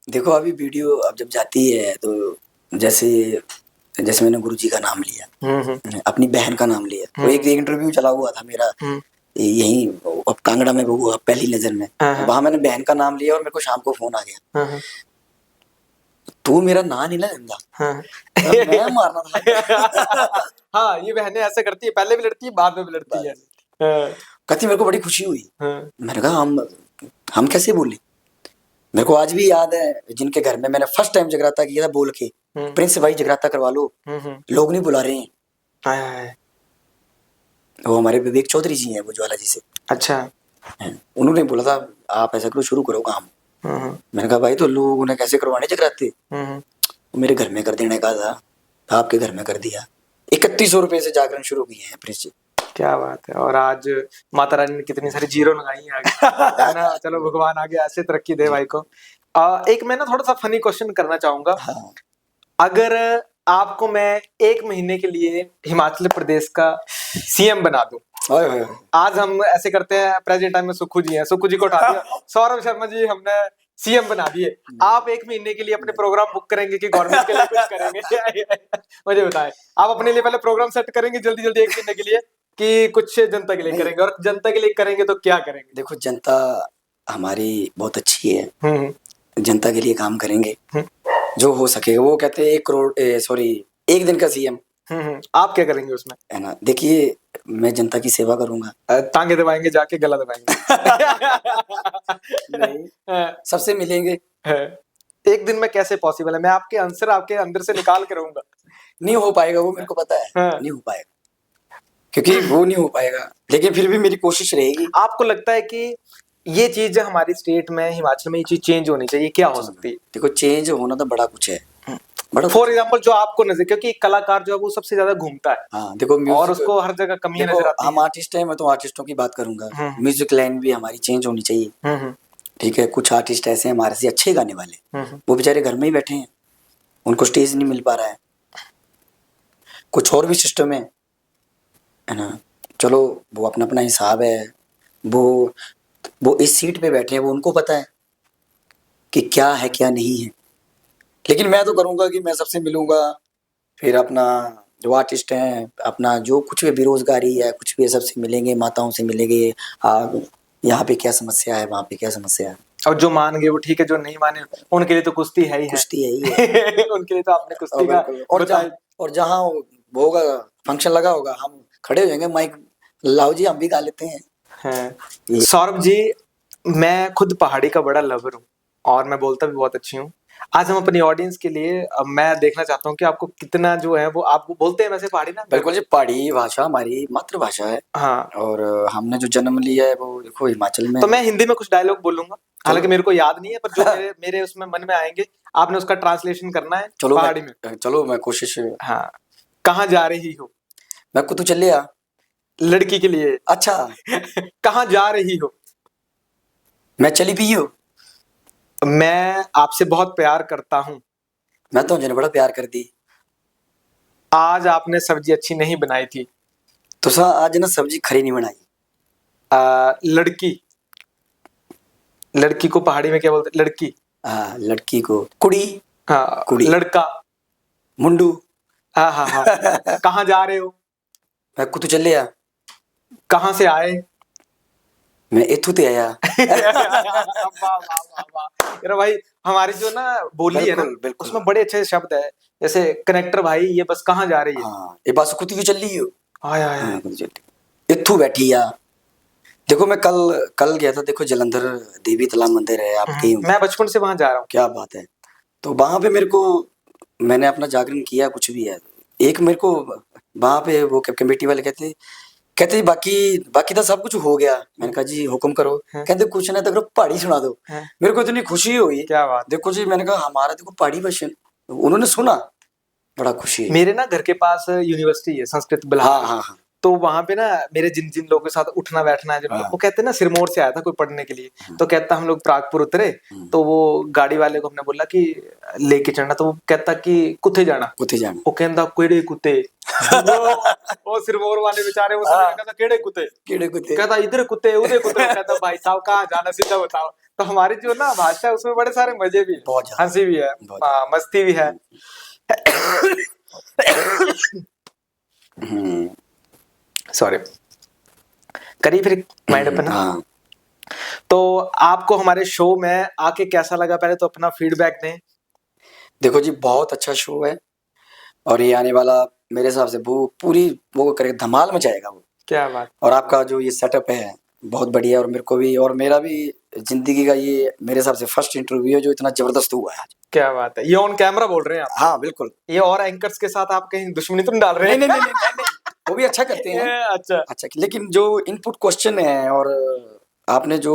देखो अभी वीडियो अब जब जाती है तो जैसे जैसे मैंने गुरुजी का नाम लिया, अपनी बहन का नाम लिया, तो एक इंटरव्यू चला हुआ था मेरा यही अब कांगड़ा में, वो पहली नजर में, वहां मैंने बहन का नाम लिया और मेरे को शाम को फोन आ गया, तू मेरा नाम नहीं ना लेंदा। मैं मारना था। हाँ, ये बहनें ऐसे करती है, पहले भी लड़ती है, बाद में भी लड़ती है। कहती मेरे को बड़ी खुशी हुई। मैंने कहा हम कैसे बोले। मेरे को आज भी याद है जिनके घर में मैंने फर्स्ट टाइम जगराता किया था, बोल के प्रिंस भाई जगराता करवा लो, लोग नहीं बुला रहे हैं। वो हमारे विवेक चौधरी जी हैं, वो ज्वाला जी से। अच्छा। उन्होंने बोला था आप ऐसा करो, शुरू करो काम। मैंने कहा भाई तो लोग उन्हें कैसे करवाने जगराते, मेरे घर में कर देने का था, आपके घर में कर दिया। 3100 रुपए से जागरण शुरू किए हैं प्रिंस जी। क्या बात है। और आज माता रानी ने कितनी सारी जीरो लगाई है आगे, है ना। चलो भगवान आगे ऐसे तरक्की दे भाई को। एक मैं ना थोड़ा सा फनी क्वेश्चन करना चाहूंगा। हाँ। अगर आपको मैं 1 महीने के लिए हिमाचल प्रदेश का सीएम बना दूं, आज हम ऐसे करते हैं, प्रेजेंट टाइम में सुक्खू जी हैं, सुक्खू जी को उठा दिया, सौरभ शर्मा जी हमने सीएम बना दिए, आप 1 महीने के लिए अपने प्रोग्राम बुक करेंगे कि गवर्नमेंट के लिए कुछ करेंगे? मुझे बताएं, आप अपने लिए पहले प्रोग्राम सेट करेंगे जल्दी जल्दी 1 महीने के लिए, कि कुछ जनता के लिए करेंगे, और जनता के लिए करेंगे तो क्या करेंगे? देखो जनता हमारी बहुत अच्छी है, जनता के लिए काम करेंगे जो हो सकेगा। वो कहते हैं 1 करोड़ सॉरी 1 दिन का सीएम। आप क्या करेंगे उसमें? है ना, देखिए मैं जनता की सेवा करूंगा। टांगे दबाएंगे, जाके गला दबाएंगे? नहीं, सबसे मिलेंगे। 1 दिन में कैसे पॉसिबल है? मैं आपके आंसर आपके अंदर से निकाल के रहूंगा। नहीं हो पाएगा वो, मेरे को पता है नहीं हो पाएगा, क्योंकि वो नहीं हो पाएगा, लेकिन फिर भी मेरी कोशिश रहेगी। आपको लगता है कि ये चीज हमारी स्टेट में, हिमाचल में ये चीज चेंज होनी चाहिए, क्या हो सकती है? देखो चेंज होना तो बड़ा कुछ है, बड़ा फॉर एग्जाम्पल जो आपको नजर, क्योंकि एक कलाकार जो है वो सबसे ज्यादा घूमता है। हाँ देखो और उसको हर जगह कमियां नजर आती हम आर्टिस्ट हैं, मैं तो आर्टिस्टों की बात करूंगा। म्यूजिक लाइन भी हमारी चेंज होनी चाहिए। ठीक है, कुछ आर्टिस्ट ऐसे हैं हमारे से अच्छे गाने वाले, वो बेचारे घर में ही बैठे हैं, उनको स्टेज नहीं मिल पा रहा है। कुछ और भी सिस्टम है ना, चलो वो अपना अपना हिसाब है, वो इस सीट पे बैठे हैं, वो उनको पता है कि क्या है क्या नहीं है। लेकिन मैं तो करूंगा कि मैं सबसे मिलूंगा, फिर अपना जो आर्टिस्ट हैं, अपना जो कुछ भी बेरोजगारी है, कुछ भी सबसे मिलेंगे, माताओं से मिलेंगे, यहाँ पे क्या समस्या है, वहाँ पे क्या समस्या है। और जो मान गए वो ठीक है, जो नहीं माने उनके लिए तो कुश्ती है ही है। कुश्ती है ही है। उनके लिए तो आपने कुश्ती का और जहाँ होगा फंक्शन लगा होगा, हम खड़े हो जाएंगे, माइक लाओ जी हम भी गा लेते हैं। सौरभ जी, मैं खुद पहाड़ी का बड़ा लवर हूँ और मैं बोलता भी बहुत अच्छी हूँ। आज हम अपनी ऑडियंस के लिए मैं देखना चाहता हूँ कि आपको कितना जो है वो आप बोलते हैं वैसे पहाड़ी ना? बिल्कुल जी, पहाड़ी भाषा हमारी मातृभाषा है। हाँ। और हमने जो जन्म लिया है वो देखो हिमाचल में। तो मैं हिंदी में कुछ डायलॉग बोलूंगा, हालांकि मेरे को याद नहीं है, पर जो मेरे उसमें मन में आएंगे आपने उसका ट्रांसलेशन करना है। चलो पहाड़ी में। चलो मैं कोशिश। हाँ। कहाँ जा रही हो? मैं कुतु चलिया। लड़की के लिए। अच्छा। कहाँ जा रही हो? मैं चली भी हूँ। मैं आपसे बहुत प्यार करता हूँ। मैं तो मुझे बड़ा प्यार कर दी। आज आपने सब्जी अच्छी नहीं बनाई थी। तो सा आज ना सब्जी खरी नहीं बनाई। लड़की को पहाड़ी में क्या बोलते? लड़की। हाँ, लड़की को कुड़ी। हाँ, कुड़ी। लड़का मुंडू। हाँ हाँ हाँ। कहाँ जा रहे हो? मैं कुतु चलिया। कहाँ से आए? मैं इथु ते आया। वाह वाह वाह वाह। यार भाई हमारी जो ना बोली है ना, उसमें बड़े अच्छे शब्द है, जैसे कनेक्टर भाई, ये बस कहाँ जा रही है? हाँ, ये बस कुतु क्यों चल रही हो? हाँ, इथु बैठी या। देखो मैं कल गया था, देखो जलंधर देवी तालाब मंदिर है आपकी। मैं बचपन से वहां जा रहा हूँ। क्या बात है। तो वहां पे मैंने अपना जागरण किया, कुछ भी है। एक मेरे को वहां पे वो कमेटी वाले कहते कहते जी बाकी बाकी तो सब कुछ हो गया। मैंने कहा जी हुक्म करो। हाँ। कहते कुछ नहीं तो करो पहाड़ी सुना दो। हाँ। मेरे को इतनी खुशी हुई। क्या बात। देखो जी मैंने कहा हमारा देखो पहाड़ी भाषा उन्होंने सुना, बड़ा खुशी है। मेरे ना घर के पास यूनिवर्सिटी है संस्कृत हाँ बिलासपुर। हाँ हाँ तो वहां पे ना मेरे जिन जिन लोगों के साथ उठना बैठना है, हाँ। वो कहते हैं ना सिरमौर से आया था कोई पढ़ने के लिए, तो कहता हम लोग प्रागपुर उतरे, तो वो गाड़ी वाले को हमने बोला कि लेके चलना, तो वो कहता कि कुत्ते जाना, कुत्ते जाना। वो कहता केड़े कुत्ते। वो सिरमौर वाले बेचारे वो हाँ। कहता केड़े कुत्ते, कीड़े कुत्ते। कहता इधर कुत्ते उधर कुत्ते। वो कहता भाई साहब कहाँ जाना सीधा बताओ। तो हमारी जो ना भाषा है उसमें बड़े सारे मजे भी है, बहुत ज्यादा। हंसी भी है, बहुत ज्यादा। मस्ती भी है। सॉरी, करिए फिर माइंड अपन। हाँ तो आपको हमारे शो में आके कैसा लगा, पहले तो अपना फीडबैक दें। देखो जी बहुत अच्छा शो है और ये आने वाला मेरे हिसाब से वो पूरी वो करेगा, धमाल मचाएगा वो। क्या बात। और आपका जो ये सेटअप है बहुत बढ़िया, और मेरे को भी और मेरा भी जिंदगी का ये मेरे हिसाब से फर्स्ट इंटरव्यू है जो इतना जबरदस्त हुआ है आज। क्या बात है, ये ऑन कैमरा बोल रहे हैं आप? हाँ बिल्कुल। ये और एंकर्स के साथ आप कहीं दुश्मनी तो नहीं डाल रहे हैं? नहीं नहीं नहीं नहीं, नहीं। वो भी अच्छा करते हैं। अच्छा अच्छा, लेकिन जो इनपुट क्वेश्चन है और आपने जो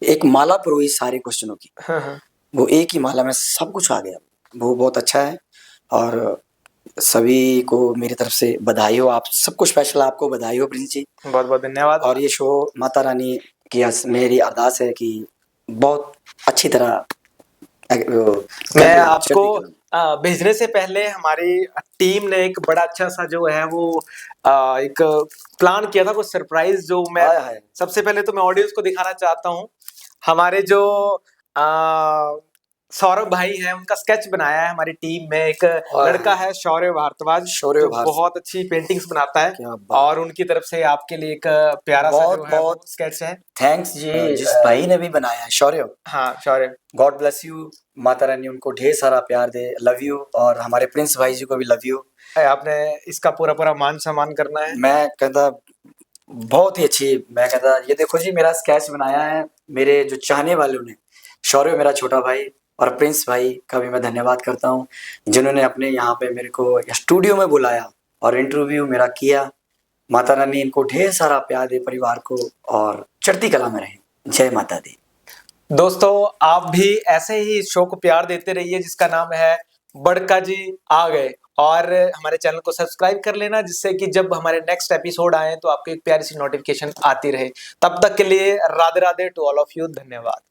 एक माला परोई सारे क्वेश्चनों की, हाँ, हाँ। वो एक ही माला में सब कुछ आ गया, वो बहुत अच्छा है। और सभी को मेरी तरफ से बधाई हो, आप सबको स्पेशल आपको बधाई हो प्रिंस जी। बहुत बहुत धन्यवाद। और ये शो माता रानी की मेरी अरदास है कि बहुत अच्छी तरह मैं आपको भेजने से पहले हमारी टीम ने एक बड़ा अच्छा सा जो है वो एक प्लान किया था, वो सरप्राइज जो मैं सबसे पहले तो मैं ऑडियंस को दिखाना चाहता हूँ। हमारे जो सौरभ भाई हैं उनका स्केच बनाया है हमारी टीम में। एक लड़का है शौर्य भारद्वाज, जो बहुत अच्छी पेंटिंग्स बनाता है, और उनकी तरफ से आपके लिए एक प्यारा सा जो है वो स्केच है। थैंक्स जी, जिस भाई ने भी बनाया है शौर्य। हाँ शौर्य, God bless you, Mata Rani उनको ढेर सारा प्यार दे, लव यू। और हमारे प्रिंस भाई जी को भी लव यू। आपने इसका पूरा पूरा मान सम्मान करना है। मैं कहता बहुत ही अच्छी, मैं कहता ये देखो जी मेरा स्केच बनाया है मेरे जो चाहने वालों ने। शौर्य मेरा छोटा भाई और प्रिंस भाई का भी मैं धन्यवाद करता हूँ, जिन्होंने अपने यहाँ पे मेरे को स्टूडियो में बुलाया और इंटरव्यू मेरा किया। माता रानी इनको ढेर सारा प्यार दे परिवार को, और चढ़ती कला में रहें। जय माता दी। दोस्तों आप भी ऐसे ही शो को प्यार देते रहिए जिसका नाम है बड़का जी आ गए, और हमारे चैनल को सब्सक्राइब कर लेना, जिससे कि जब हमारे नेक्स्ट एपिसोड आए तो आपको एक प्यारी सी नोटिफिकेशन आती रहे। तब तक के लिए Radhe Radhe to all of you, धन्यवाद।